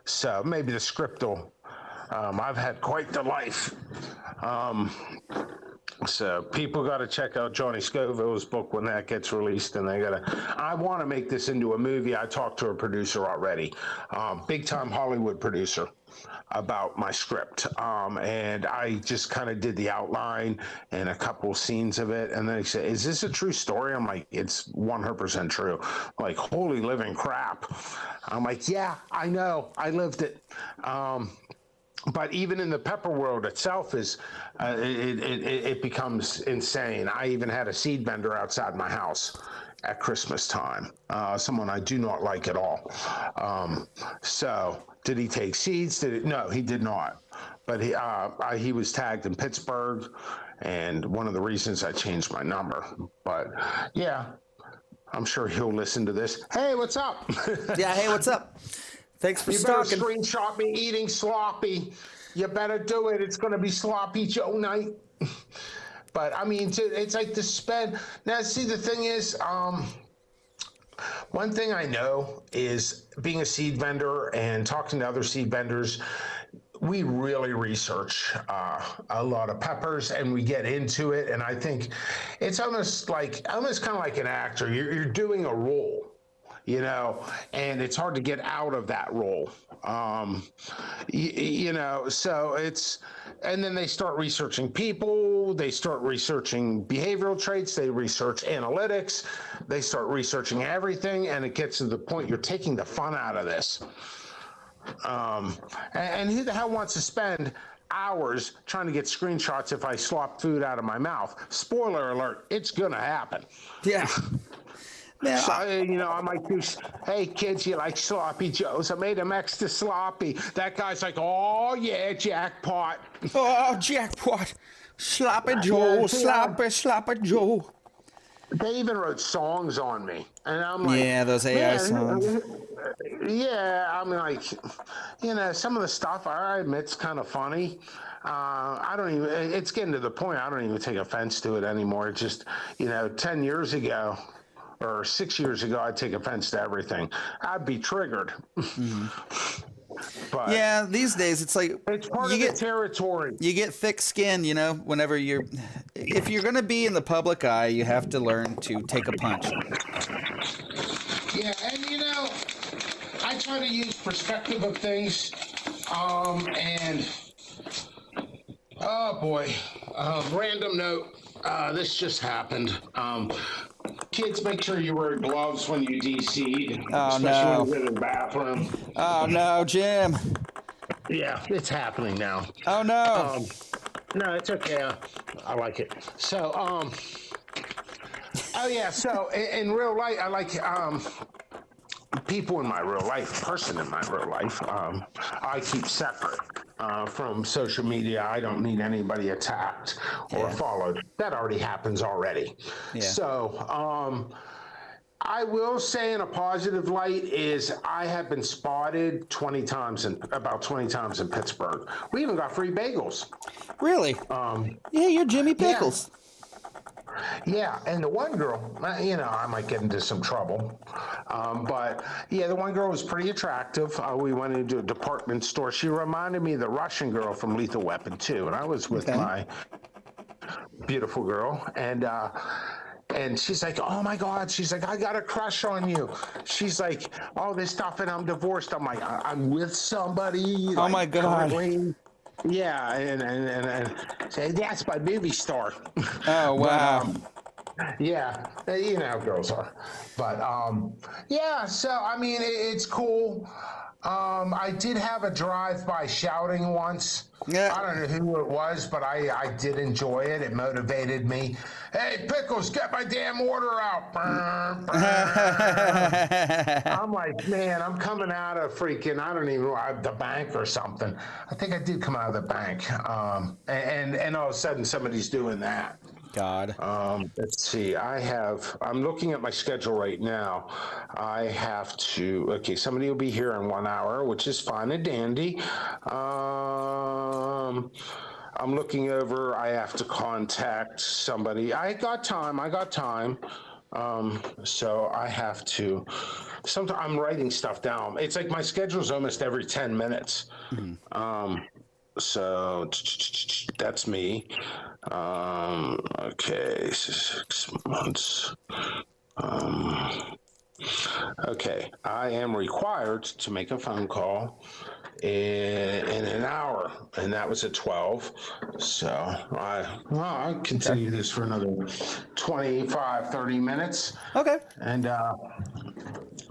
So maybe the script will. I've had quite the life. So people got to check out Johnny Scoville's book when that gets released, and they got to. I want to make this into a movie. I talked to a producer already, big time Hollywood producer, about my script, and I just kind of did the outline and a couple scenes of it, and then he said, "Is this a true story?" I'm like, "It's 100% true." Like, holy living crap! I'm like, "Yeah, I know, I lived it." But even in the pepper world itself it becomes insane. I even had a seed vendor outside my house at Christmas time, someone I do not like at all. So did he take seeds? No, he did not. But he was tagged in Pittsburgh, and one of the reasons I changed my number. But yeah, I'm sure he'll listen to this. Hey, what's up? Yeah. Hey, what's up? Thanks for You better stalking. screenshot me eating sloppy. You better do it. It's going to be sloppy Joe night. But I mean, it's like to spend. Now, see, the thing is, one thing I know is being a seed vendor and talking to other seed vendors, we really research a lot of peppers, and we get into it. And I think it's almost kind of like an actor. You're doing a role, you know, and it's hard to get out of that role. You know, so and then they start researching people, they start researching behavioral traits, they research analytics, they start researching everything, and it gets to the point you're taking the fun out of this. And who the hell wants to spend hours trying to get screenshots if I slop food out of my mouth? Spoiler alert, it's gonna happen. Yeah. Man, So, you know, I might do, hey, kids, you like sloppy joes? I made them extra sloppy. That guy's like, oh, yeah, jackpot. oh, jackpot. Sloppy Joe, sloppy Joe. They even wrote songs on me. And I'm like, Yeah, those AI man, songs. Yeah, I'm like, you know, some of the stuff I admit's kind of funny. I don't even, it's getting to the point I don't even take offense to it anymore. It's just, you know, 10 years ago, or 6 years ago, I'd take offense to everything. I'd be triggered. But Yeah, these days it's like it's part you of get the territory. you get thick skin, you know, whenever if you're going to be in the public eye, you have to learn to take a punch. Yeah, and you know, I try to use perspective of things, and Oh boy. Random note. This just happened. Kids, make sure you wear gloves when you de-seed, Oh especially when no. you go to the bathroom. Oh no, Jim. Yeah, it's happening now. Oh no. Um, no, it's okay. I like it. So, oh yeah. So in real life, I like people in my real life, person in my real life. I keep separate from social media. I don't need anybody attacked or Yeah. followed. That already happens already. Yeah. So, I will say in a positive light is I have been spotted 20 times in about 20 times in Pittsburgh. We even got free bagels. Really? Yeah, you're Jimmy Yeah. Pickles. Yeah, and the one girl, I might get into some trouble. But yeah, the one girl was pretty attractive. We went into a department store. She reminded me of the Russian girl from Lethal Weapon 2. And I was with Okay. my beautiful girl. And she's like, oh my God. She's like, I got a crush on you. She's like, all this stuff, and I'm divorced. I'm like, I'm with somebody, Oh like my God. currently. Yeah, and say that's my movie star. Oh But wow. yeah, you know how girls are. But yeah, so I mean, it's cool. I did have a drive-by shouting once. Yeah. I don't know who it was, but I did enjoy it. It motivated me. Hey, Pickles, get my damn order out. Brr, brr. I'm like, man, I'm coming out of freaking, I don't even know, the bank or something. I think I did come out of the bank. And all of a sudden somebody's doing that. God. Let's see. I'm looking at my schedule right now. I have to, okay, somebody will be here in 1 hour, which is fine and dandy. I'm looking over. I have to contact somebody. I got time. So I have to, sometimes I'm writing stuff down. It's like my schedule's almost every 10 minutes. Mhm. So that's me. Okay, 6 months. Okay, I am required to make a phone call in an hour, and that was at 12. So I'll Okay. continue this for another 25, 30 minutes. Okay. And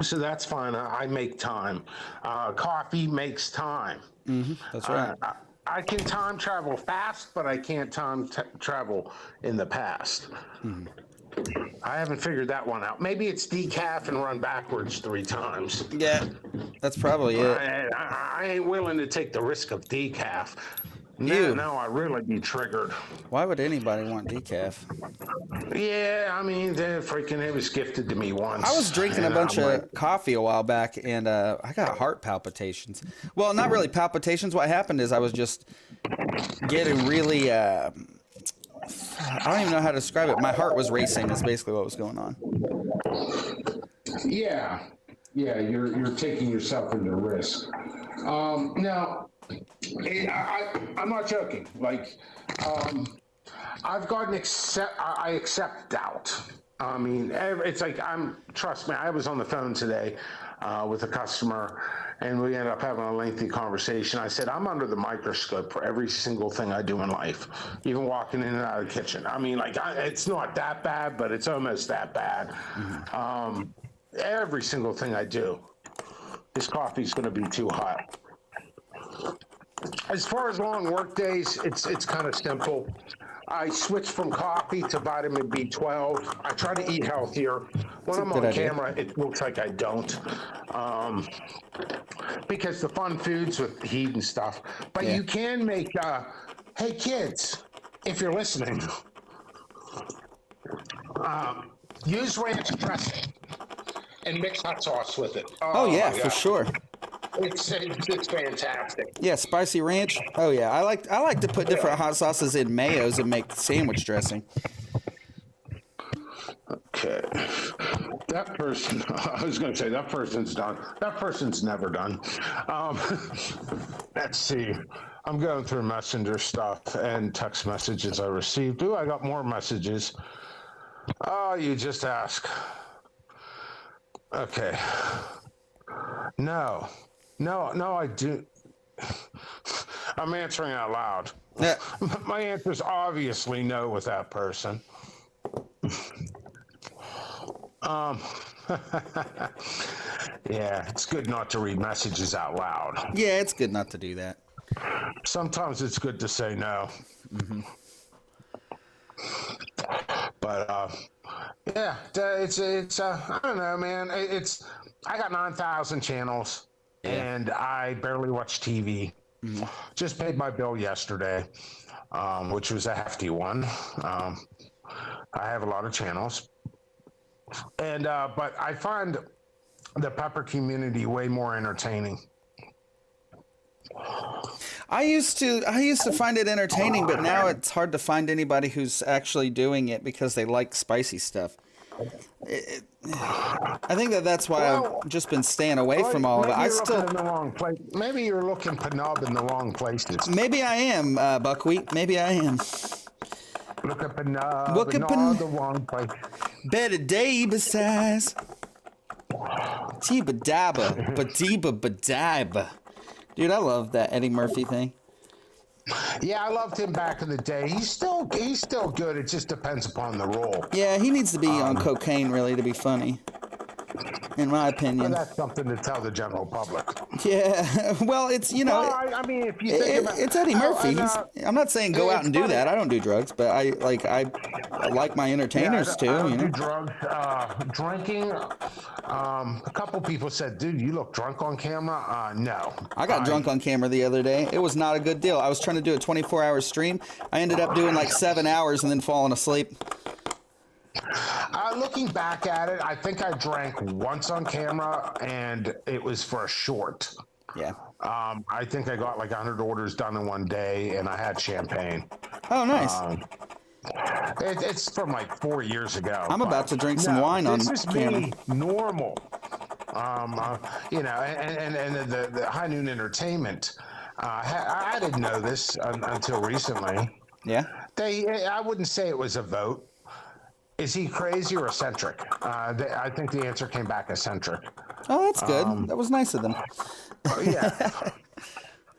so that's fine. I make time. Coffee makes time. That's right. I can time travel fast, but I can't travel in the past. Mhm. I haven't figured that one out. Maybe it's decaf and run backwards 3 times. Yeah. That's probably it. I ain't willing to take the risk of decaf. You. No, I really be triggered. Why would anybody want decaf? Yeah, I mean, it was gifted to me once. I was drinking a and bunch I'm like, of coffee a while back, and I got heart palpitations. Well, not really palpitations. What happened is I was just getting really. I don't even know how to describe it. My heart was racing. Is basically what was going on. yeah, you're taking yourself into risk. Now, I'm not joking. Like, I've gotten I accept doubt. I mean, it's like trust me, I was on the phone today with a customer, and we ended up having a lengthy conversation. I said, I'm under the microscope for every single thing I do in life, even walking in and out of the kitchen. I mean, like, it's not that bad, but it's almost that bad. Every single thing I do, this coffee's going to be too hot. As far as long work days, it's kind of simple. I switched from coffee to vitamin B12. I try to eat healthier. When I'm Good on idea. camera, it looks like I don't. Because the fun foods with heat and stuff. But Yeah. you can make, hey kids, if you're listening, use ranch dressing and mix hot sauce with it. Oh yeah, my for God. sure. It's fantastic. Yeah, spicy ranch. Oh yeah, I like to put different hot sauces in mayos and make sandwich dressing. Okay. That person, I was going to say that person's done. That person's never done. Um, let's see. I'm going through messenger stuff and text messages I received. Ooh, I got more messages. Oh, you just ask. Okay. No, I do. I'm answering out loud. Yeah. My answer is obviously no with that person. Um, yeah, it's good not to read messages out loud. Yeah, it's good not to do that. Sometimes it's good to say no. Mm-hmm. But yeah, it's I don't know, man. I got 9,000 channels, Yeah. and I barely watch TV. Mm-hmm. Just paid my bill yesterday, which was a hefty one. I have a lot of channels, and but I find the Pepper community way more entertaining. I used to find it entertaining, but now it's hard to find anybody who's actually doing it because they like spicy stuff. I think that's why I've just been staying away from all of it. Maybe you're looking in the wrong place. Maybe you're looking Penub in the wrong places. Maybe I am, Buckwheat. Maybe I am. Look at Penub. Look at the wrong place. Better day besides. Tiba dabba, badiba badiba. Dude, I love that Eddie Murphy thing. Yeah, I loved him back in the day. He's still good. It just depends upon the role. Yeah, he needs to be on cocaine really to be funny, in my opinion. But that's something to tell the general public. Yeah, well, it's Well, I mean, if you think about it's Eddie Murphy. I'm not saying go out and do funny. that. I don't do drugs, but I like my entertainers too. I don't You know, do drugs, drinking. A couple people said, "Dude, you look drunk on camera." No, I got drunk on camera the other day. It was not a good deal. I was trying to do a 24-hour stream. I ended up doing like 7 hours and then falling asleep. Looking back at it, I think I drank once on camera, and it was for a short. Yeah. I think I got like 100 orders done in one day, and I had champagne. Oh, nice. It's from like 4 years ago. I'm about to drink some wine on camera. This is camera. me normal. You know, and the High Noon Entertainment. I didn't know this until recently. Yeah. I wouldn't say it was a vote. Is he crazy or eccentric? I think the answer came back eccentric. Oh, that's good. That was nice of them. Yeah.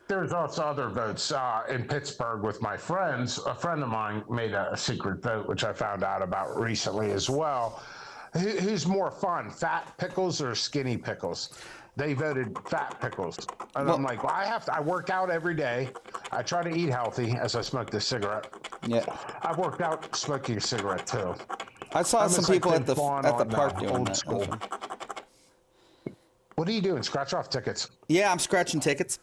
There's also other votes in Pittsburgh with my friends. A friend of mine made a secret vote, which I found out about recently as well. Who's more fun, Fat Pickles or Skinny Pickles? They voted Fat Pickles. And I'm like, well, I work out every day. I try to eat healthy as I smoke this cigarette. Yeah. I've worked out smoking a cigarette too. I saw some people at the park doing old that. school. What are you doing? Scratch off tickets? Yeah, I'm scratching tickets.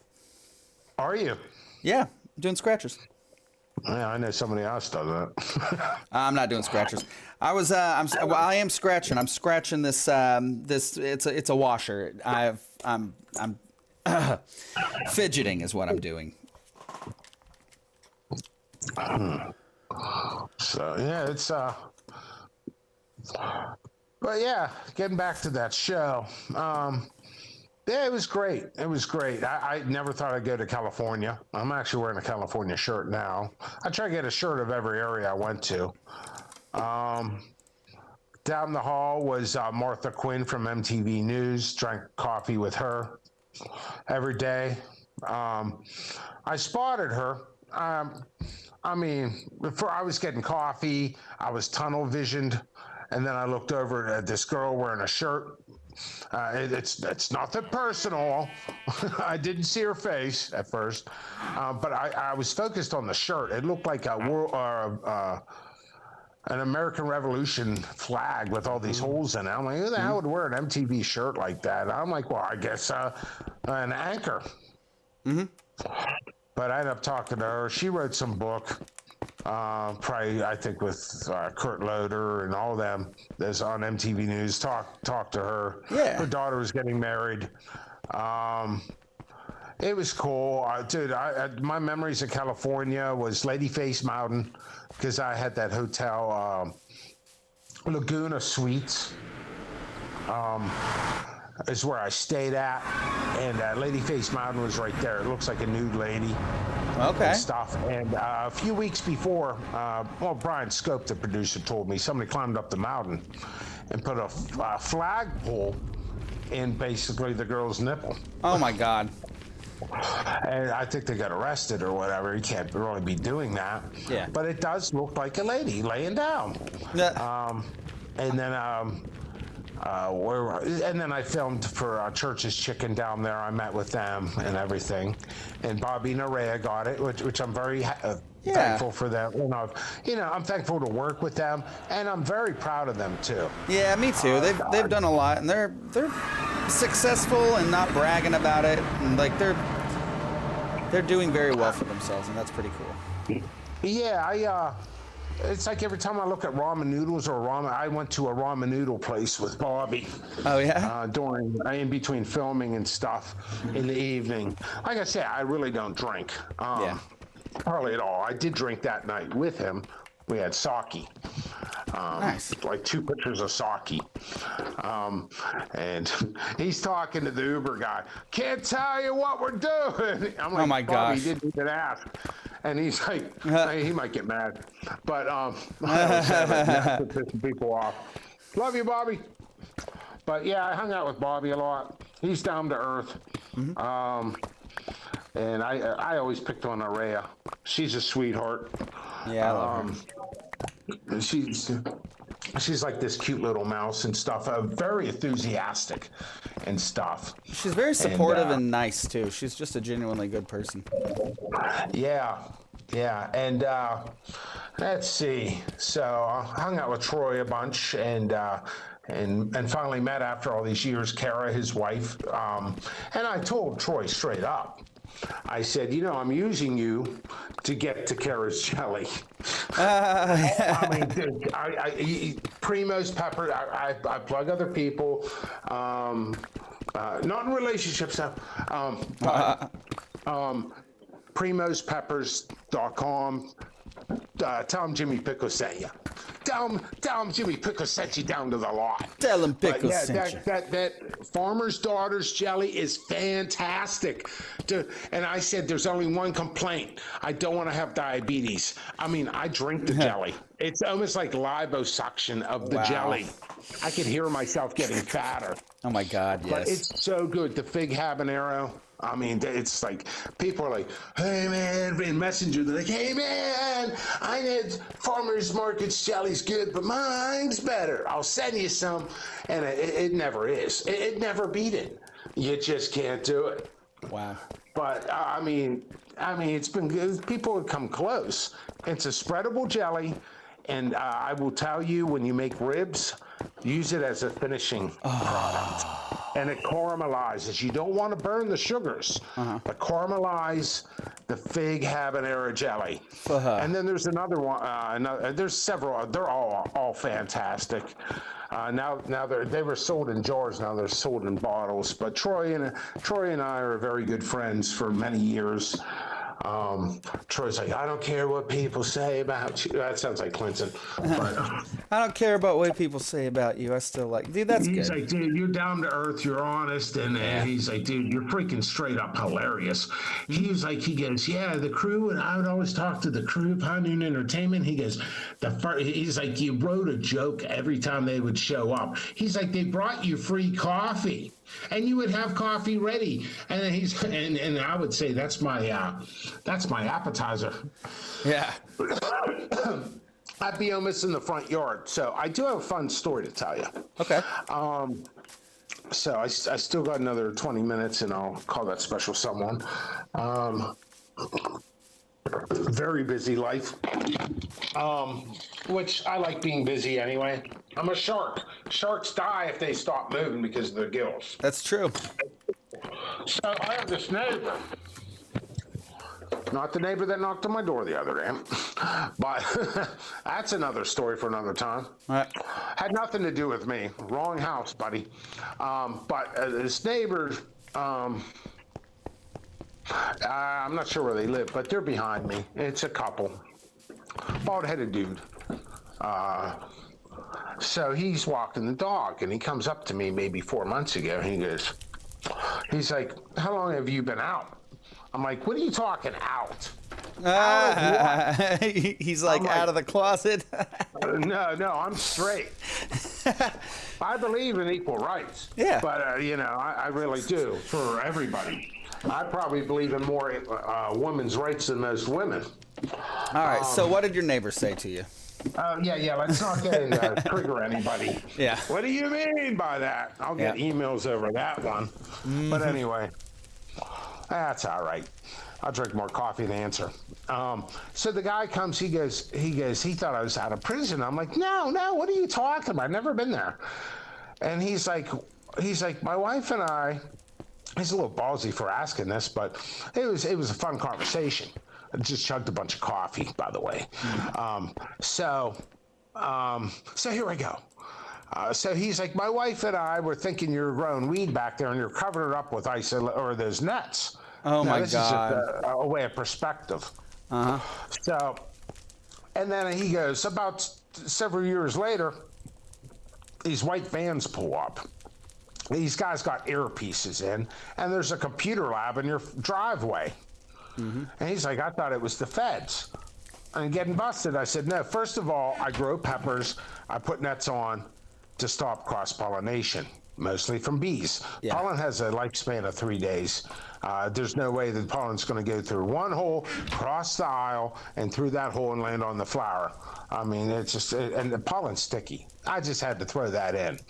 Are you? Yeah, I'm doing scratchers. Yeah, I know somebody else does that. I'm not doing scratchers. I am scratching. I'm scratching this. It's a washer. I'm fidgeting is what I'm doing. So yeah, it's but yeah, getting back to that show. Yeah, it was great. It was great. I never thought I'd go to California. I'm actually wearing a California shirt now. I try to get a shirt of every area I went to. Down the hall was Martha Quinn from MTV News. Drank coffee with her every day. I spotted her. I mean, before I was getting coffee, I was tunnel visioned, and then I looked over at this girl wearing a shirt. It's nothing personal. I didn't see her face at first, but I was focused on the shirt. It looked like an American Revolution flag with all these holes in it. I'm like, who the hell would wear an MTV shirt like that? I'm like, well, I guess an anchor. Mm-hmm. But I ended up talking to her. She wrote some book, probably I think with Kurt Loder and all of them. There's on MTV News. Talk to her. Yeah. Her daughter was getting married. It was cool, dude. My memories of California was Ladyface Mountain because I had that hotel, Laguna Suites. Is where I stayed at, and Ladyface Mountain was right there. It looks like a nude lady. Okay. And stuff. And a few weeks before, Brian Scope, the producer, told me somebody climbed up the mountain and put a flagpole in basically the girl's nipple. Oh my God. And I think they got arrested or whatever. You can't really be doing that. Yeah. But it does look like a lady laying down. Yeah. And then and then I filmed for Church's Chicken down there. I met with them and everything, and Bobby and Araya got it, which I'm very thankful for them. I'm thankful to work with them, and I'm very proud of them too. Yeah, me too. They've done a lot, and they're successful and not bragging about it, and like they're doing very well for themselves, and that's pretty cool. Yeah, it's like every time I look at ramen noodles or ramen, I went to a ramen noodle place with Bobby. Oh yeah. In between filming and stuff in the evening. Like I said, I really don't drink. Hardly at all. I did drink that night with him. We had sake. Nice. Like 2 pitchers of sake. And he's talking to the Uber guy. Can't tell you what we're doing. I'm like, Oh my Bobby, gosh. you didn't even ask. And he's like, he might get mad. But I always have to piss people off. Love you, Bobby. But yeah, I hung out with Bobby a lot. He's down to earth. Mm-hmm. And I always picked on Araya. She's a sweetheart. Yeah, I love her. She's like this cute little mouse and stuff. Very enthusiastic and stuff. She's very supportive and nice too. She's just a genuinely good person. Yeah. And let's see. So I hung out with Troy a bunch and finally met after all these years Kara, his wife. And I told Troy straight up. I said, I'm using you to get to Kara's jelly. I mean, dude, Primo's pepper. I plug other people, not in relationships, but primospeppers.com. Tell him Jimmy Pickles sent you. Tell him Jimmy Pickles sent you down to the lot. Tell him Pickles sent you. That Farmer's Daughter's jelly is fantastic. And I said, there's only one complaint. I don't want to have diabetes. I mean, I drink the jelly. It's almost like liposuction of the jelly. I can hear myself getting fatter. Oh my God, yes. But it's so good. The fig habanero. I mean, it's like, people are like, hey man, in Messenger, they're like, hey man, I know Farmer's Market's jelly's good, but mine's better. I'll send you some. And it never is. It never beat it. You just can't do it. Wow. But I mean, it's been good. People have come close. It's a spreadable jelly. And I will tell you, when you make ribs, use it as a finishing product. And it caramelizes. You don't want to burn the sugars, but caramelize the fig habanero jelly. And then there's another one. There's several. They're all fantastic. Now they were sold in jars. Now they're sold in bottles. But Troy and I are very good friends for many years. Troy's like, I don't care what people say about you. That sounds like Clinton. But, I don't care about what people say about you. I still like, dude, that's he's good. Like, dude, you're down to earth, you're honest, and he's like, dude, you're freaking straight up hilarious. He goes, yeah, the crew, and I would always talk to the crew of High Noon Entertainment. He goes, he's like, you wrote a joke every time they would show up. He's like, they brought you free coffee. And you would have coffee ready, and then and I would say that's my appetizer. Yeah. I'd be almost in the front yard. So I do have a fun story to tell you. Okay. So I still got another 20 minutes, and I'll call that special someone. Very busy life, which I like being busy anyway. I'm a shark. Sharks die if they stop moving because of their gills. That's true. So I have this neighbor. Not the neighbor that knocked on my door the other day, but that's another story for another time. All right. Had nothing to do with me. Wrong house, buddy. But this neighbor, I'm not sure where they live, but they're behind me. It's a couple. Bald-headed dude. So he's walking the dog, and he comes up to me maybe 4 months ago, and he's like, how long have you been out? I'm like, what are you talking out? He's like, out of the closet. No, I'm straight. I believe in equal rights. Yeah. But, I really do for everybody. I probably believe in more women's rights than most women. All right. So what did your neighbor say to you? Yeah. Let's not get into trigger anybody. Yeah. What do you mean by that? I'll get emails over that one. Mm-hmm. But anyway, that's all right. I'll drink more coffee to answer. So the guy comes. He goes. He thought I was out of prison. I'm like, no. What are you talking about? I've never been there. And he's like, my wife and I. He's a little ballsy for asking this, but it was a fun conversation. I just chugged a bunch of coffee, by the way. So here we go. So he's like, my wife and I were thinking you were growing weed back there, and you're covering it up with ice or those nets. Oh now, my this God! Is just a way of perspective. So, and then he goes, about several years later, these white vans pull up. These guys got earpieces in, and there's a computer lab in your driveway. And he's like, I thought it was the feds. And getting busted, I said, no, first of all, I grow peppers. I put nets on to stop cross-pollination, mostly from bees. Yeah. Pollen has a lifespan of 3 days. There's no way that pollen's going to go through one hole, cross the aisle, and through that hole and land on the flower. I mean, it's just, and the pollen's sticky. I just had to throw that in.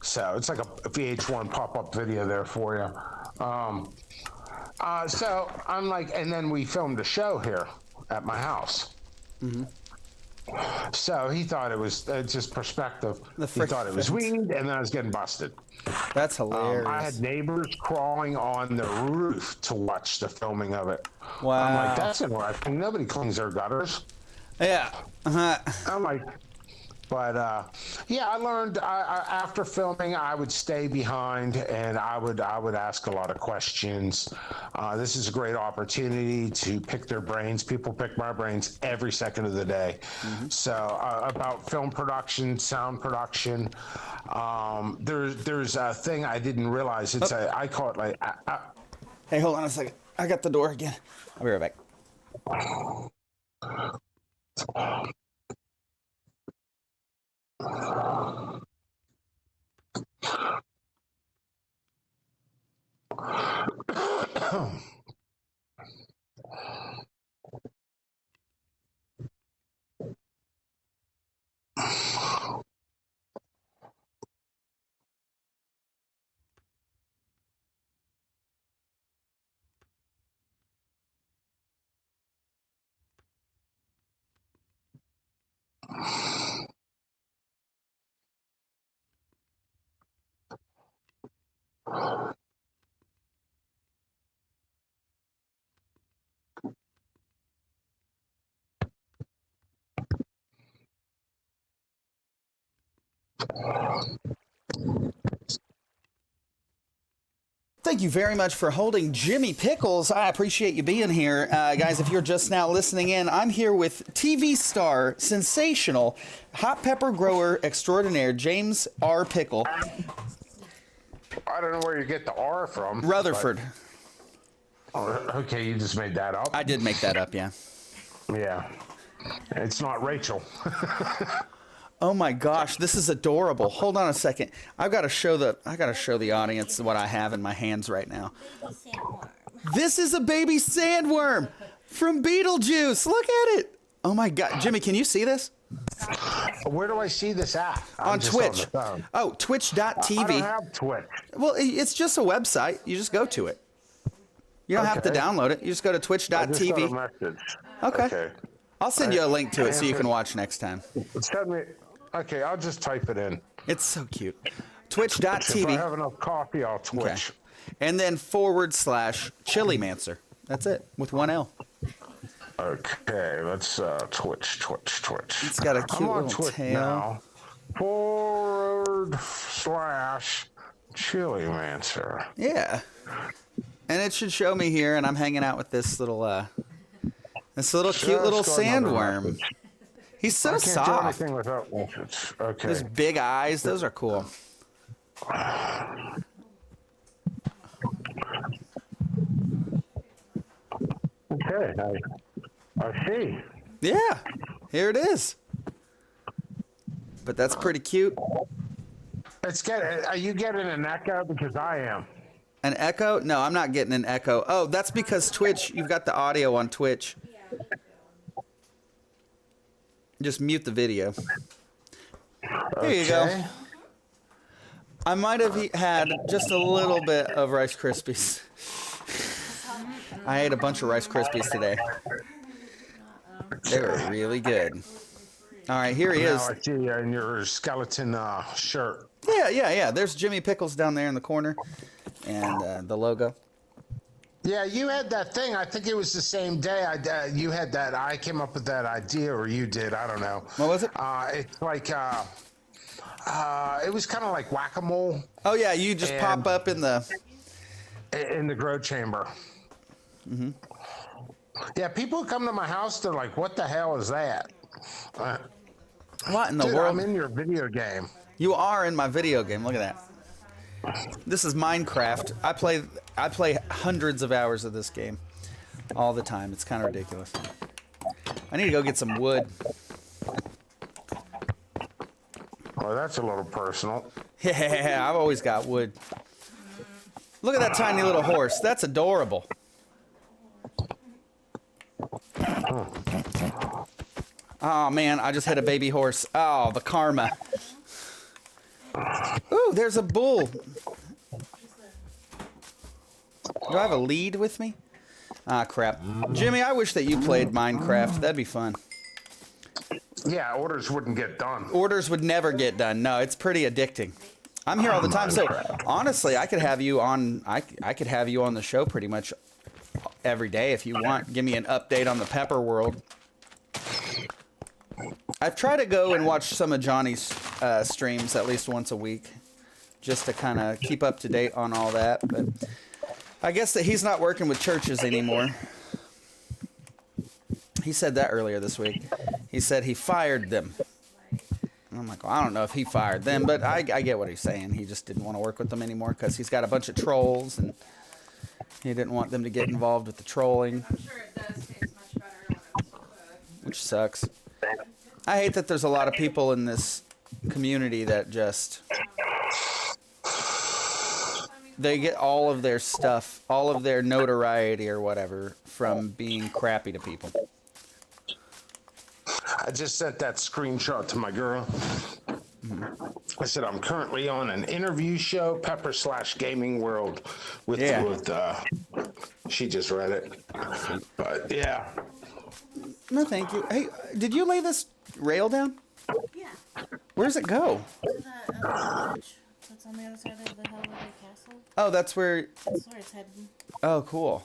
So it's like a VH1 pop-up video there for you. So I'm like, and then we filmed a show here at my house. So he thought it was just perspective. He thought it was weed, and then I was getting busted. That's hilarious. I had neighbors crawling on the roof to watch the filming of it. Wow. I'm like, that's interesting. Nobody cleans their gutters. Yeah. I'm like, but yeah, I learned after filming, I would stay behind and I would ask a lot of questions. This is a great opportunity to pick their brains. People pick my brains every second of the day. So about film production, sound production. There's a thing I didn't realize. It's I call it like. Hey, hold on a second. I got the door again. I'll be right back. Thank you very much for holding, Jimmy Pickles. I appreciate you being here. Guys, if you're just now listening in, I'm here with TV star, sensational, hot pepper grower extraordinaire, James R. Pickle. I don't know where you get the R from. Rutherford. Okay, you just made that up? I did make that up, yeah. Yeah. It's not Rachel. Oh my gosh, this is adorable. Hold on a second. I gotta show the audience what I have in my hands right now. This is a baby sandworm from Beetlejuice. Look at it. Oh my God, Jimmy, can you see this? Where do I see this at? On Twitch. Oh, twitch.tv. I don't have Twitch. Well, it's just a website. You just go to it. You don't have to download it. You just go to twitch.tv. Okay. I'll send you a link to it so you can watch next time. Send me. Okay, I'll just type it in. It's so cute. Twitch.tv. If I have enough coffee, I'll Twitch. Okay. And then /Chilimancer. That's it, with one L. Okay, let's Twitch. It's got a cute little Twitch tail. now. /Chilimancer. Yeah. And it should show me here, and I'm hanging out with this little cute little sandworm. He's so soft. I can't do anything without message. Okay. His big eyes, those are cool. Okay, I see. Yeah, here it is. But that's pretty cute. Are you getting a neck out? Because I am. An echo? No, I'm not getting an echo. Oh, that's because Twitch, you've got the audio on Twitch. Just mute the video. There you go. I might have had just a little bit of Rice Krispies. I ate a bunch of Rice Krispies today. They were really good. All right, here he is. Now I see you in your skeleton shirt. Yeah. There's Jimmy Pickles down there in the corner, and the logo. Yeah, you had that thing. I think it was the same day. You had that. I came up with that idea, or you did. I don't know. What was it? It's like it was kind of like whack-a-mole. Oh yeah, you just pop up in the grow chamber. Mm-hmm. Yeah, people come to my house. They're like, "What the hell is that?" What in the Dude, world? I'm in your video game. You are in my video game. Look at that. This is Minecraft. I play hundreds of hours of this game all the time. It's kind of ridiculous. I need to go get some wood. Oh, that's a little personal. Yeah, I've always got wood. Look at that tiny little horse. That's adorable. Oh man, I just hit a baby horse. Oh, the karma. Ooh, there's a bull. Do I have a lead with me? Ah, crap. Jimmy, I wish that you played Minecraft. That'd be fun. Yeah, orders wouldn't get done. Orders would never get done. No, it's pretty addicting. I'm here all the time. So honestly, I could have you on. I could have you on the show pretty much every day if you want. Give me an update on the Pepper world. I've tried to go and watch some of Johnny's streams at least once a week, just to kind of keep up to date on all that. But I guess that he's not working with churches anymore. He said that earlier this week. He said he fired them. And I'm like, well, I don't know if he fired them, but I get what he's saying. He just didn't want to work with them anymore because he's got a bunch of trolls, and he didn't want them to get involved with the trolling. I'm sure it does taste much better when it's cooked. Which sucks. I hate that there's a lot of people in this community that just... They get all of their stuff, all of their notoriety or whatever from being crappy to people. I just sent that screenshot to my girl. I said I'm currently on an interview show, Pepper/Gaming World, with she just read it. But yeah. No, thank you. Hey, did you lay this rail down? Yeah. Where does it go? To the village that's on the other side of the hill of the castle. Oh, that's where... That's where it's heading. Oh, cool.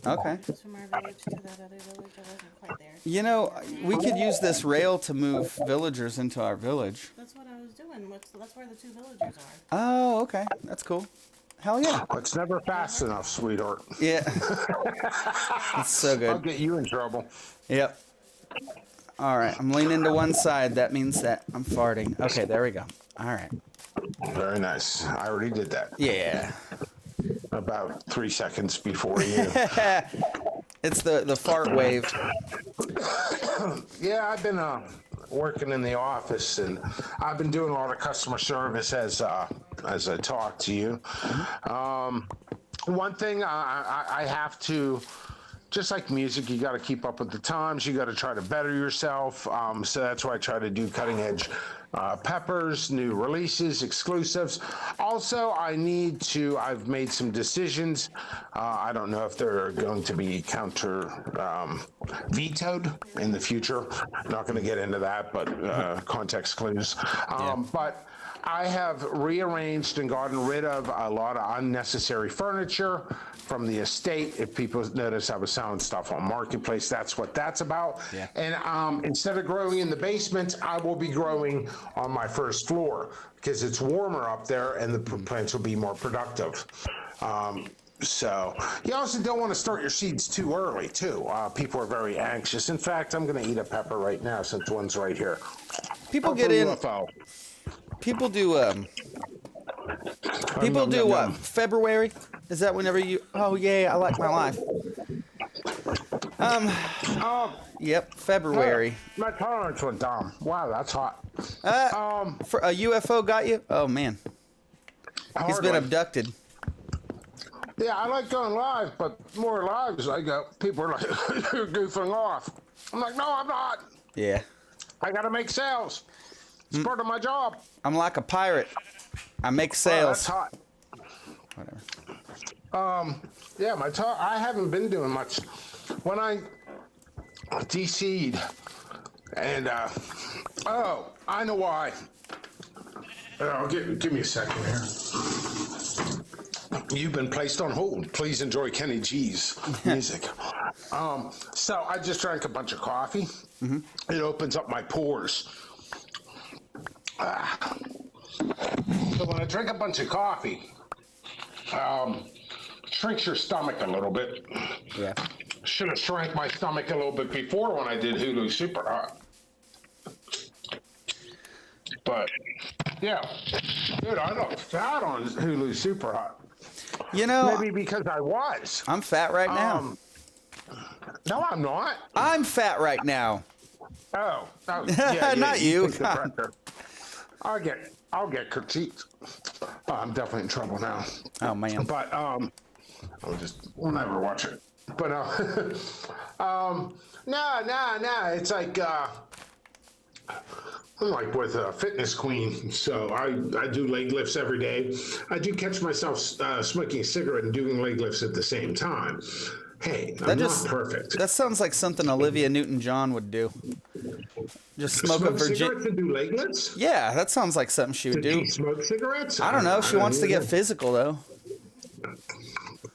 Okay. It's from our village to that other village. I wasn't quite there. You know, we could use this rail to move villagers into our village. That's what I was doing. That's where the two villagers are. Oh, okay. That's cool. Hell yeah. It's never fast enough, sweetheart. Yeah. It's so I'll good. get you in trouble. Yep. All right. I'm leaning to one side. That means that I'm farting. Okay, there we go. All right. Very nice. I already did that. Yeah. About 3 seconds before you. It's the fart wave. Yeah, I've been working in the office, and I've been doing a lot of customer service as I talk to you. One thing I have to, just like music, you got to keep up with the times. You got to try to better yourself. So that's why I try to do cutting edge peppers, new releases, exclusives. Also, I've made some decisions. I don't know if they're going to be vetoed in the future. Not going to get into that, but context clues. But I have rearranged and gotten rid of a lot of unnecessary furniture from the estate. If people notice I was selling stuff on Marketplace, that's what that's about. Yeah. And instead of growing in the basement, I will be growing on my first floor because it's warmer up there and the plants will be more productive. So you also don't want to start your seeds too early, too. People are very anxious. In fact, I'm going to eat a pepper right now since one's right here. People get in. UFO. People do. People do what? February? Is that whenever you? Oh yeah, I like my life. Yep, February. My tolerance went down. Wow, that's hot. For a UFO got you? Oh man, he's been Hardly. abducted. Yeah, I like going live, but more lives I go, people are like, you're goofing off. I'm like, no, I'm not. Yeah. I got to make sales. It's part of my job. I'm like a pirate. I make Oh, sales. that's hot. Whatever. Yeah, I haven't been doing much. When I DC'd, and I know why. Give me a second here. You've been placed on hold. Please enjoy Kenny G's music. So I just drank a bunch of coffee. It opens up my pores. So when I drink a bunch of coffee, shrinks your stomach a little bit. Yeah. Should have shrank my stomach a little bit before when I did Hulu Superhot. But yeah, dude, I look fat on Hulu Superhot. You know, Maybe because I was. I'm fat right now. No, I'm not. I'm fat right now. Oh, yeah, Not you. take the record. I'll get critiqued. Oh, I'm definitely in trouble now. Oh man. But we'll never watch it. But no. It's like I'm like with a fitness queen, so I do leg lifts every day. I do catch myself smoking a cigarette and doing leg lifts at the same time. Hey, I'm not perfect. That sounds like something Olivia Newton-John would do. Just smoke a cigarettes and do leg lifts? Yeah, that sounds like something she would do. She smoke cigarettes? I don't know. She wants to get physical, though.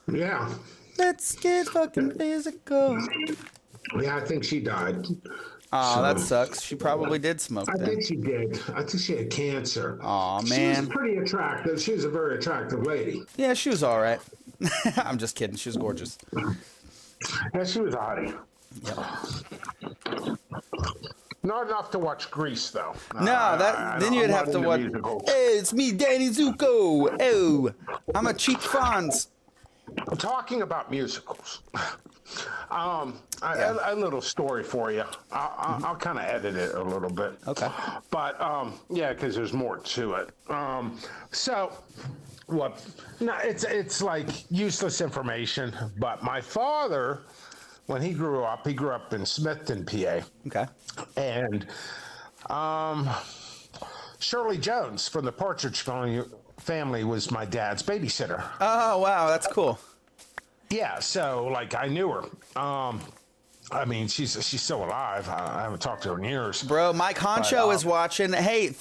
Yeah. Let's get fucking physical. Yeah, I think she died. Oh, that sucks. She probably did smoke. I think she did. I think she had cancer. Oh man. She was pretty attractive. She was a very attractive lady. Yeah, she was all right. I'm just kidding. She was gorgeous. Yeah, she was a hottie. Yep. Not enough to watch Grease, though. No, then you'd have to watch. Hey, it's me, Danny Zuko. Oh, I'm a cheap Fonz. Talking about musicals, a little story for you. I'll kind of edit it a little bit. Okay. But yeah, because there's more to it. So what? No, it's like useless information. But my father, when he grew up in Smithton, PA. Okay. And Shirley Jones from the Partridge Family was my dad's babysitter. Oh wow, that's cool. Yeah, so like I knew her. I mean, she's still alive. I haven't talked to her in years. Bro, Mike Honcho is watching. Hey,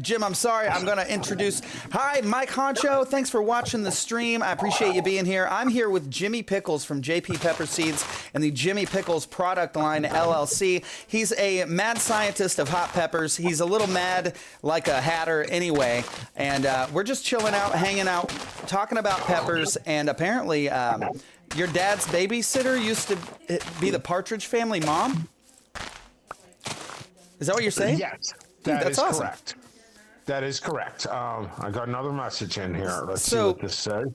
Jim, I'm sorry. I'm going to introduce. Hi, Mike Honcho. Thanks for watching the stream. I appreciate you being here. I'm here with Jimmy Pickles from JP Pepper Seeds and the Jimmy Pickles Product Line LLC. He's a mad scientist of hot peppers. He's a little mad like a hatter anyway. And we're just chilling out, hanging out, talking about peppers. And apparently... your dad's babysitter used to be the Partridge Family mom? Is that what you're saying? Yes, that's awesome. Correct. That is correct. I got another message in here. Let's see So- what this says.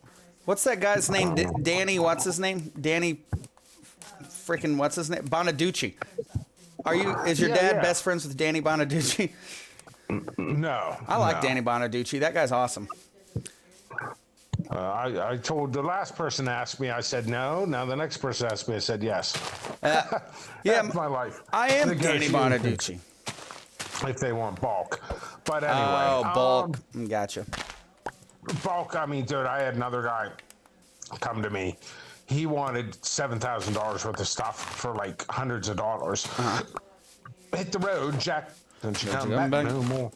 What's that guy's name? Danny, what's his name? Danny freaking, what's his name? Bonaducci. Is your dad best friends with Danny Bonaducci? No. I like Danny Bonaducci. That guy's awesome. I told the last person asked me, I said no. Now the next person asked me, I said yes. Yeah, That's my life. I am Danny Bonaducci. If they want bulk. But anyway. Oh, bulk. Gotcha. Bulk, I mean, dude, I had another guy come to me. He wanted $7,000 worth of stuff for like hundreds of dollars. Hit the road, Jack. Don't you come back no more.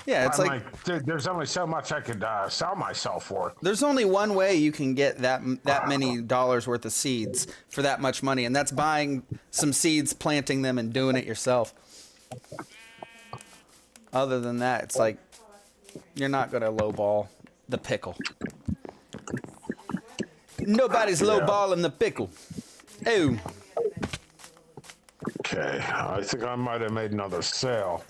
Yeah, it's I'm like, dude, there's only so much I could sell myself for. There's only one way you can get that many dollars worth of seeds for that much money, and that's buying some seeds, planting them, and doing it yourself. Other than that, it's like you're not gonna lowball the pickle. Nobody's lowballing the pickle. Oh. Okay, I think I might have made another sale,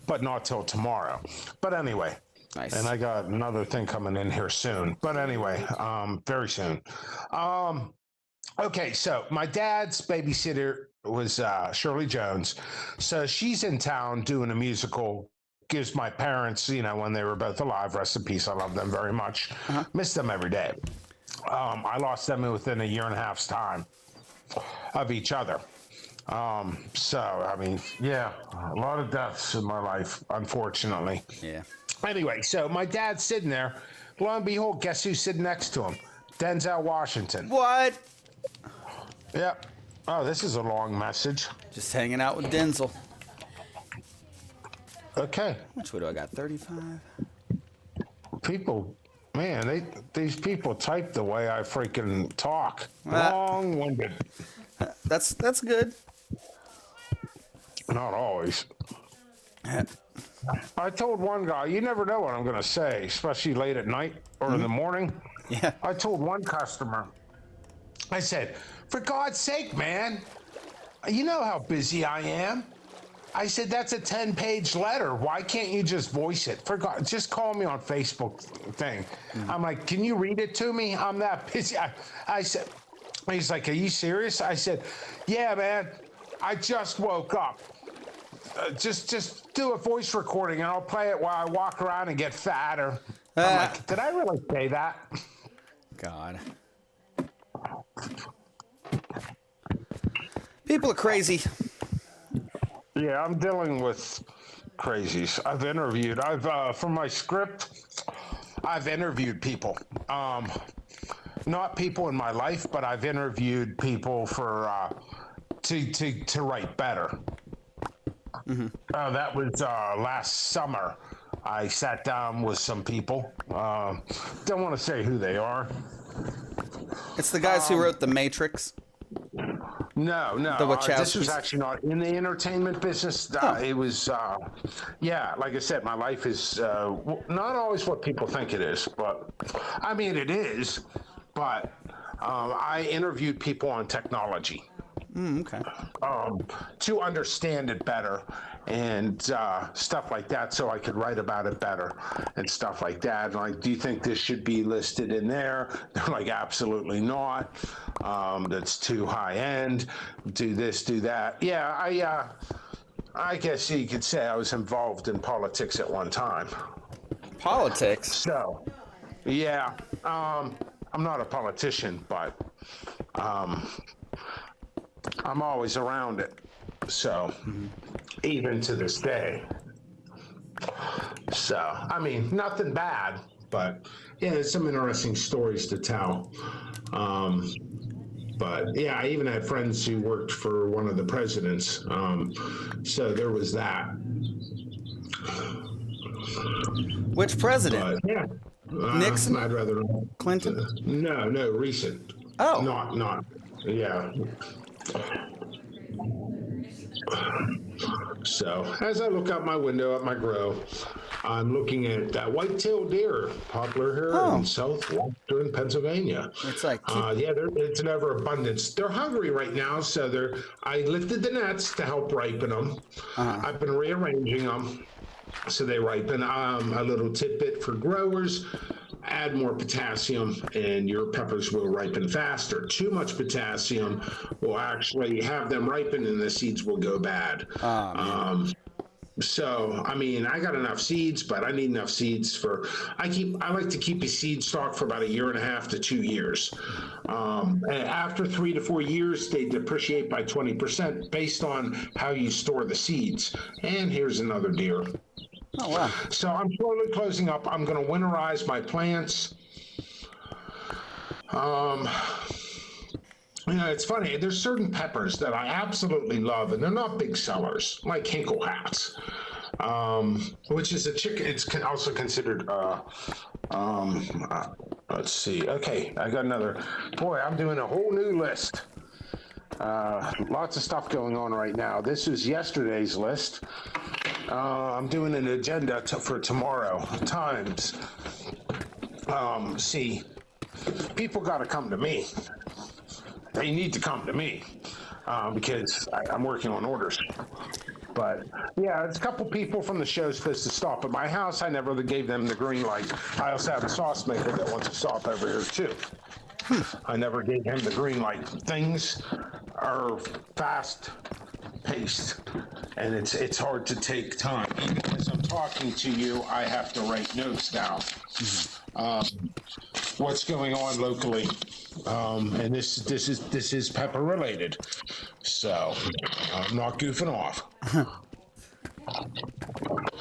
but not till tomorrow. But anyway, Nice. And I got another thing coming in here soon. But anyway, very soon. Okay, so my dad's babysitter was Shirley Jones. So she's in town doing a musical. Gives my parents, when they were both alive, rest in peace. I love them very much. Miss them every day. I lost them within a year and a half's time of each other. So, I mean, yeah, a lot of deaths in my life, unfortunately. Yeah. Anyway, so my dad's sitting there. Lo and behold, guess who's sitting next to him? Denzel Washington. What? Yep. Oh, this is a long message. Just hanging out with Denzel. Okay. Which way do I got? 35? People, man, these people type the way I freaking talk. Ah. Long-winded. That's good. Not always. I told one guy, you never know what I'm going to say, especially late at night or in the morning. Yeah. I told one customer, I said, for God's sake, man, you know how busy I am. I said, that's a 10-page letter. Why can't you just voice it? For God, just call me on Facebook thing. I'm like, can you read it to me? I'm that busy. I said, he's like, are you serious? I said, yeah, man, I just woke up. Just do a voice recording and I'll play it while I walk around and get fatter. I'm like, did I really say that? God. People are crazy. Yeah, I'm dealing with crazies. For my script, I've interviewed people. Not people in my life, but I've interviewed people for to write better. Mm-hmm. That was last summer. I sat down with some people. Don't want to say who they are. It's the guys who wrote The Matrix. No. The Wachowskis. This was actually not in the entertainment business. It was, like I said, my life is not always what people think it is, but I mean, it is. But I interviewed people on technology. Okay. To understand it better and stuff like that, so I could write about it better and stuff like that. Like, do you think this should be listed in there? They're like, absolutely not. That's too high end. Do this, do that. Yeah, I guess you could say I was involved in politics at one time. Politics? So, yeah, I'm not a politician, but I'm always around it. So, even to this day. So, I mean, nothing bad, but yeah, there's some interesting stories to tell. But yeah, I even had friends who worked for one of the presidents. So there was that. Which president? But, yeah. Nixon? I'd rather not. Clinton? No, recent. Oh. Not. Yeah. So, as I look out my window at my grow, I'm looking at white-tailed deer, popular here in southwestern Pennsylvania. It's like it's an overabundance. They're hungry right now, so I lifted the nets to help ripen them. I've been rearranging them so they ripen. A little tidbit for growers: add more potassium and your peppers will ripen faster. Too much potassium will actually have them ripen and the seeds will go bad. So, I mean, I got enough seeds, but I need enough seeds I like to keep a seed stock for about 1.5 to 2 years. And after 3 to 4 years, they depreciate by 20% based on how you store the seeds. And here's another deer. Oh, wow. So I'm slowly closing up. I'm going to winterize my plants. It's funny. There's certain peppers that I absolutely love, and they're not big sellers, like Hinkle hats, which is a chicken. It's also considered. Let's see. Okay, I got another. Boy, I'm doing a whole new list. Lots of stuff going on right now. This is yesterday's list. I'm doing an agenda for tomorrow. Times. See, people got to come to me. They need to come to me because I'm working on orders. But yeah, there's a couple people from the show supposed to stop at my house. I never gave them the green light. I also have a sauce maker that wants to stop over here too. I never gave him the green light. Things are fast paced and it's hard to take time. Even as I'm talking to you, I have to write notes down. what's going on locally, and this is pepper related. So I'm not goofing off.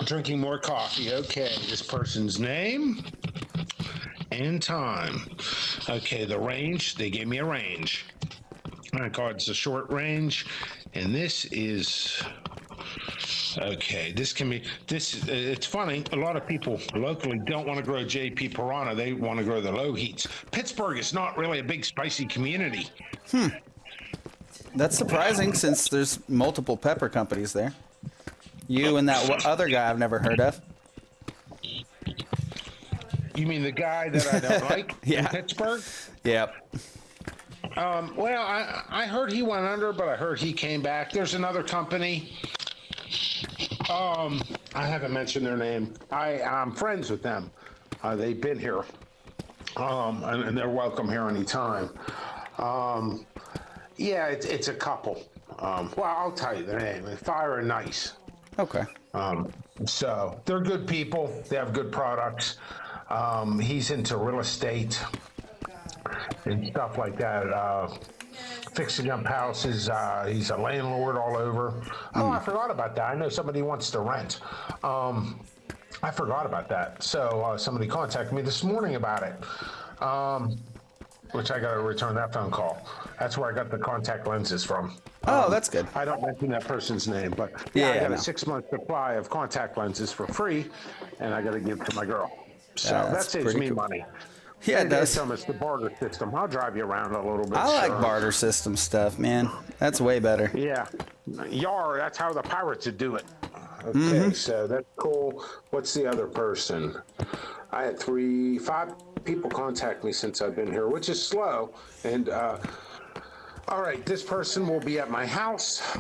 Drinking more coffee. Okay, this person's name and time. Okay, the range. They gave me a range. I call it a short range, and this is. Okay, this can be, it's funny, a lot of people locally don't want to grow JP Piranha, they want to grow the low heats. Pittsburgh is not really a big spicy community. That's surprising since there's multiple pepper companies there. You and that other guy I've never heard of. You mean the guy that I don't like in Yeah. Pittsburgh? Yep. Well, I heard he went under, but I heard he came back. There's another company. I haven't mentioned their name. I'm friends with them. They've been here, and they're welcome here anytime. Yeah, it's a couple. Well, I'll tell you their name. Fire and Nice. Okay. So they're good people. They have good products. He's into real estate and stuff like that. Fixing up houses. He's a landlord all over. Oh, I forgot about that. I know somebody wants to rent. I forgot about that. So somebody contacted me this morning about it, which I got to return that phone call. That's where I got the contact lenses from. Oh, that's good. I don't mention that person's name, but Yeah, I got no. a 6-month supply of contact lenses for free, and I got to give to my girl. So that that's saves pretty me cool. money. Yeah, it does. It's the barter system. I'll drive you around a little bit. I like sure. barter system stuff, man. That's way better. Yeah. Yar, that's how the pirates would do it. Okay, so that's cool. What's the other person? I had 5 people contact me since I've been here, which is slow. And, all right, this person will be at my house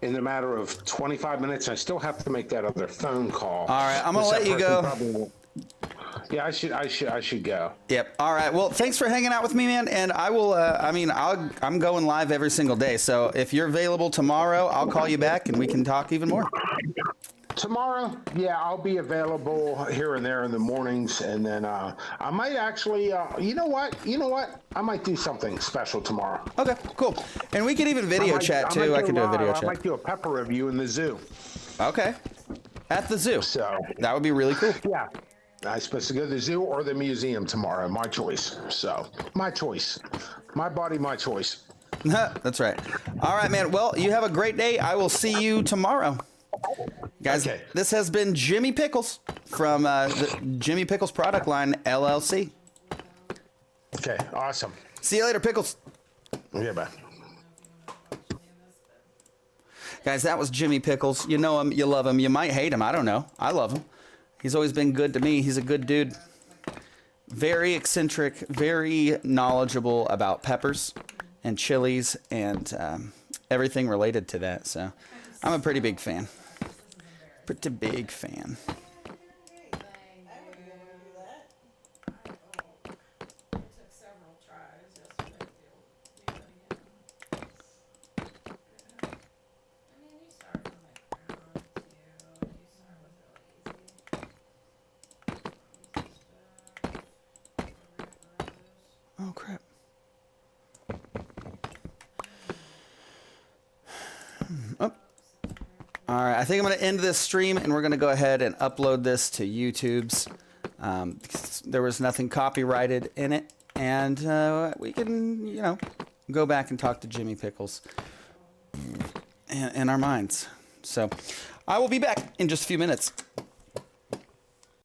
in a matter of 25 minutes. I still have to make that other phone call. All right, I'm gonna let you go. Yeah, I should go. Yep. All right. Well, thanks for hanging out with me, man. And I will. I'm going live every single day. So if you're available tomorrow, I'll call you back and we can talk even more. Tomorrow, yeah, I'll be available here and there in the mornings, and then I might actually, you know what? I might do something special tomorrow. Okay. Cool. And we can even video chat too. I can do a video I chat. might do a pepper review in the zoo. Okay. At the zoo. So That would be really cool. yeah, I'm supposed to go to the zoo or the museum tomorrow. My choice. So my choice, my body, my choice. That's right. All right, man. Well, you have a great day. I will see you tomorrow. Guys, Okay. This has been Jimmy Pickles from the Jimmy Pickles product line, LLC. Okay, awesome. See you later, Pickles. Okay, bye. Guys, that was Jimmy Pickles. You know him, you love him, you might hate him. I don't know. I love him. He's always been good to me. He's a good dude. Very eccentric, very knowledgeable about peppers and chilies and everything related to that. So I'm a pretty big fan. Pretty big fan. Oh, crap. Oh. All right, I think I'm going to end this stream, and we're going to go ahead and upload this to YouTube's. There was nothing copyrighted in it, and we can, go back and talk to Jimmy Pickles in our minds. So I will be back in just a few minutes.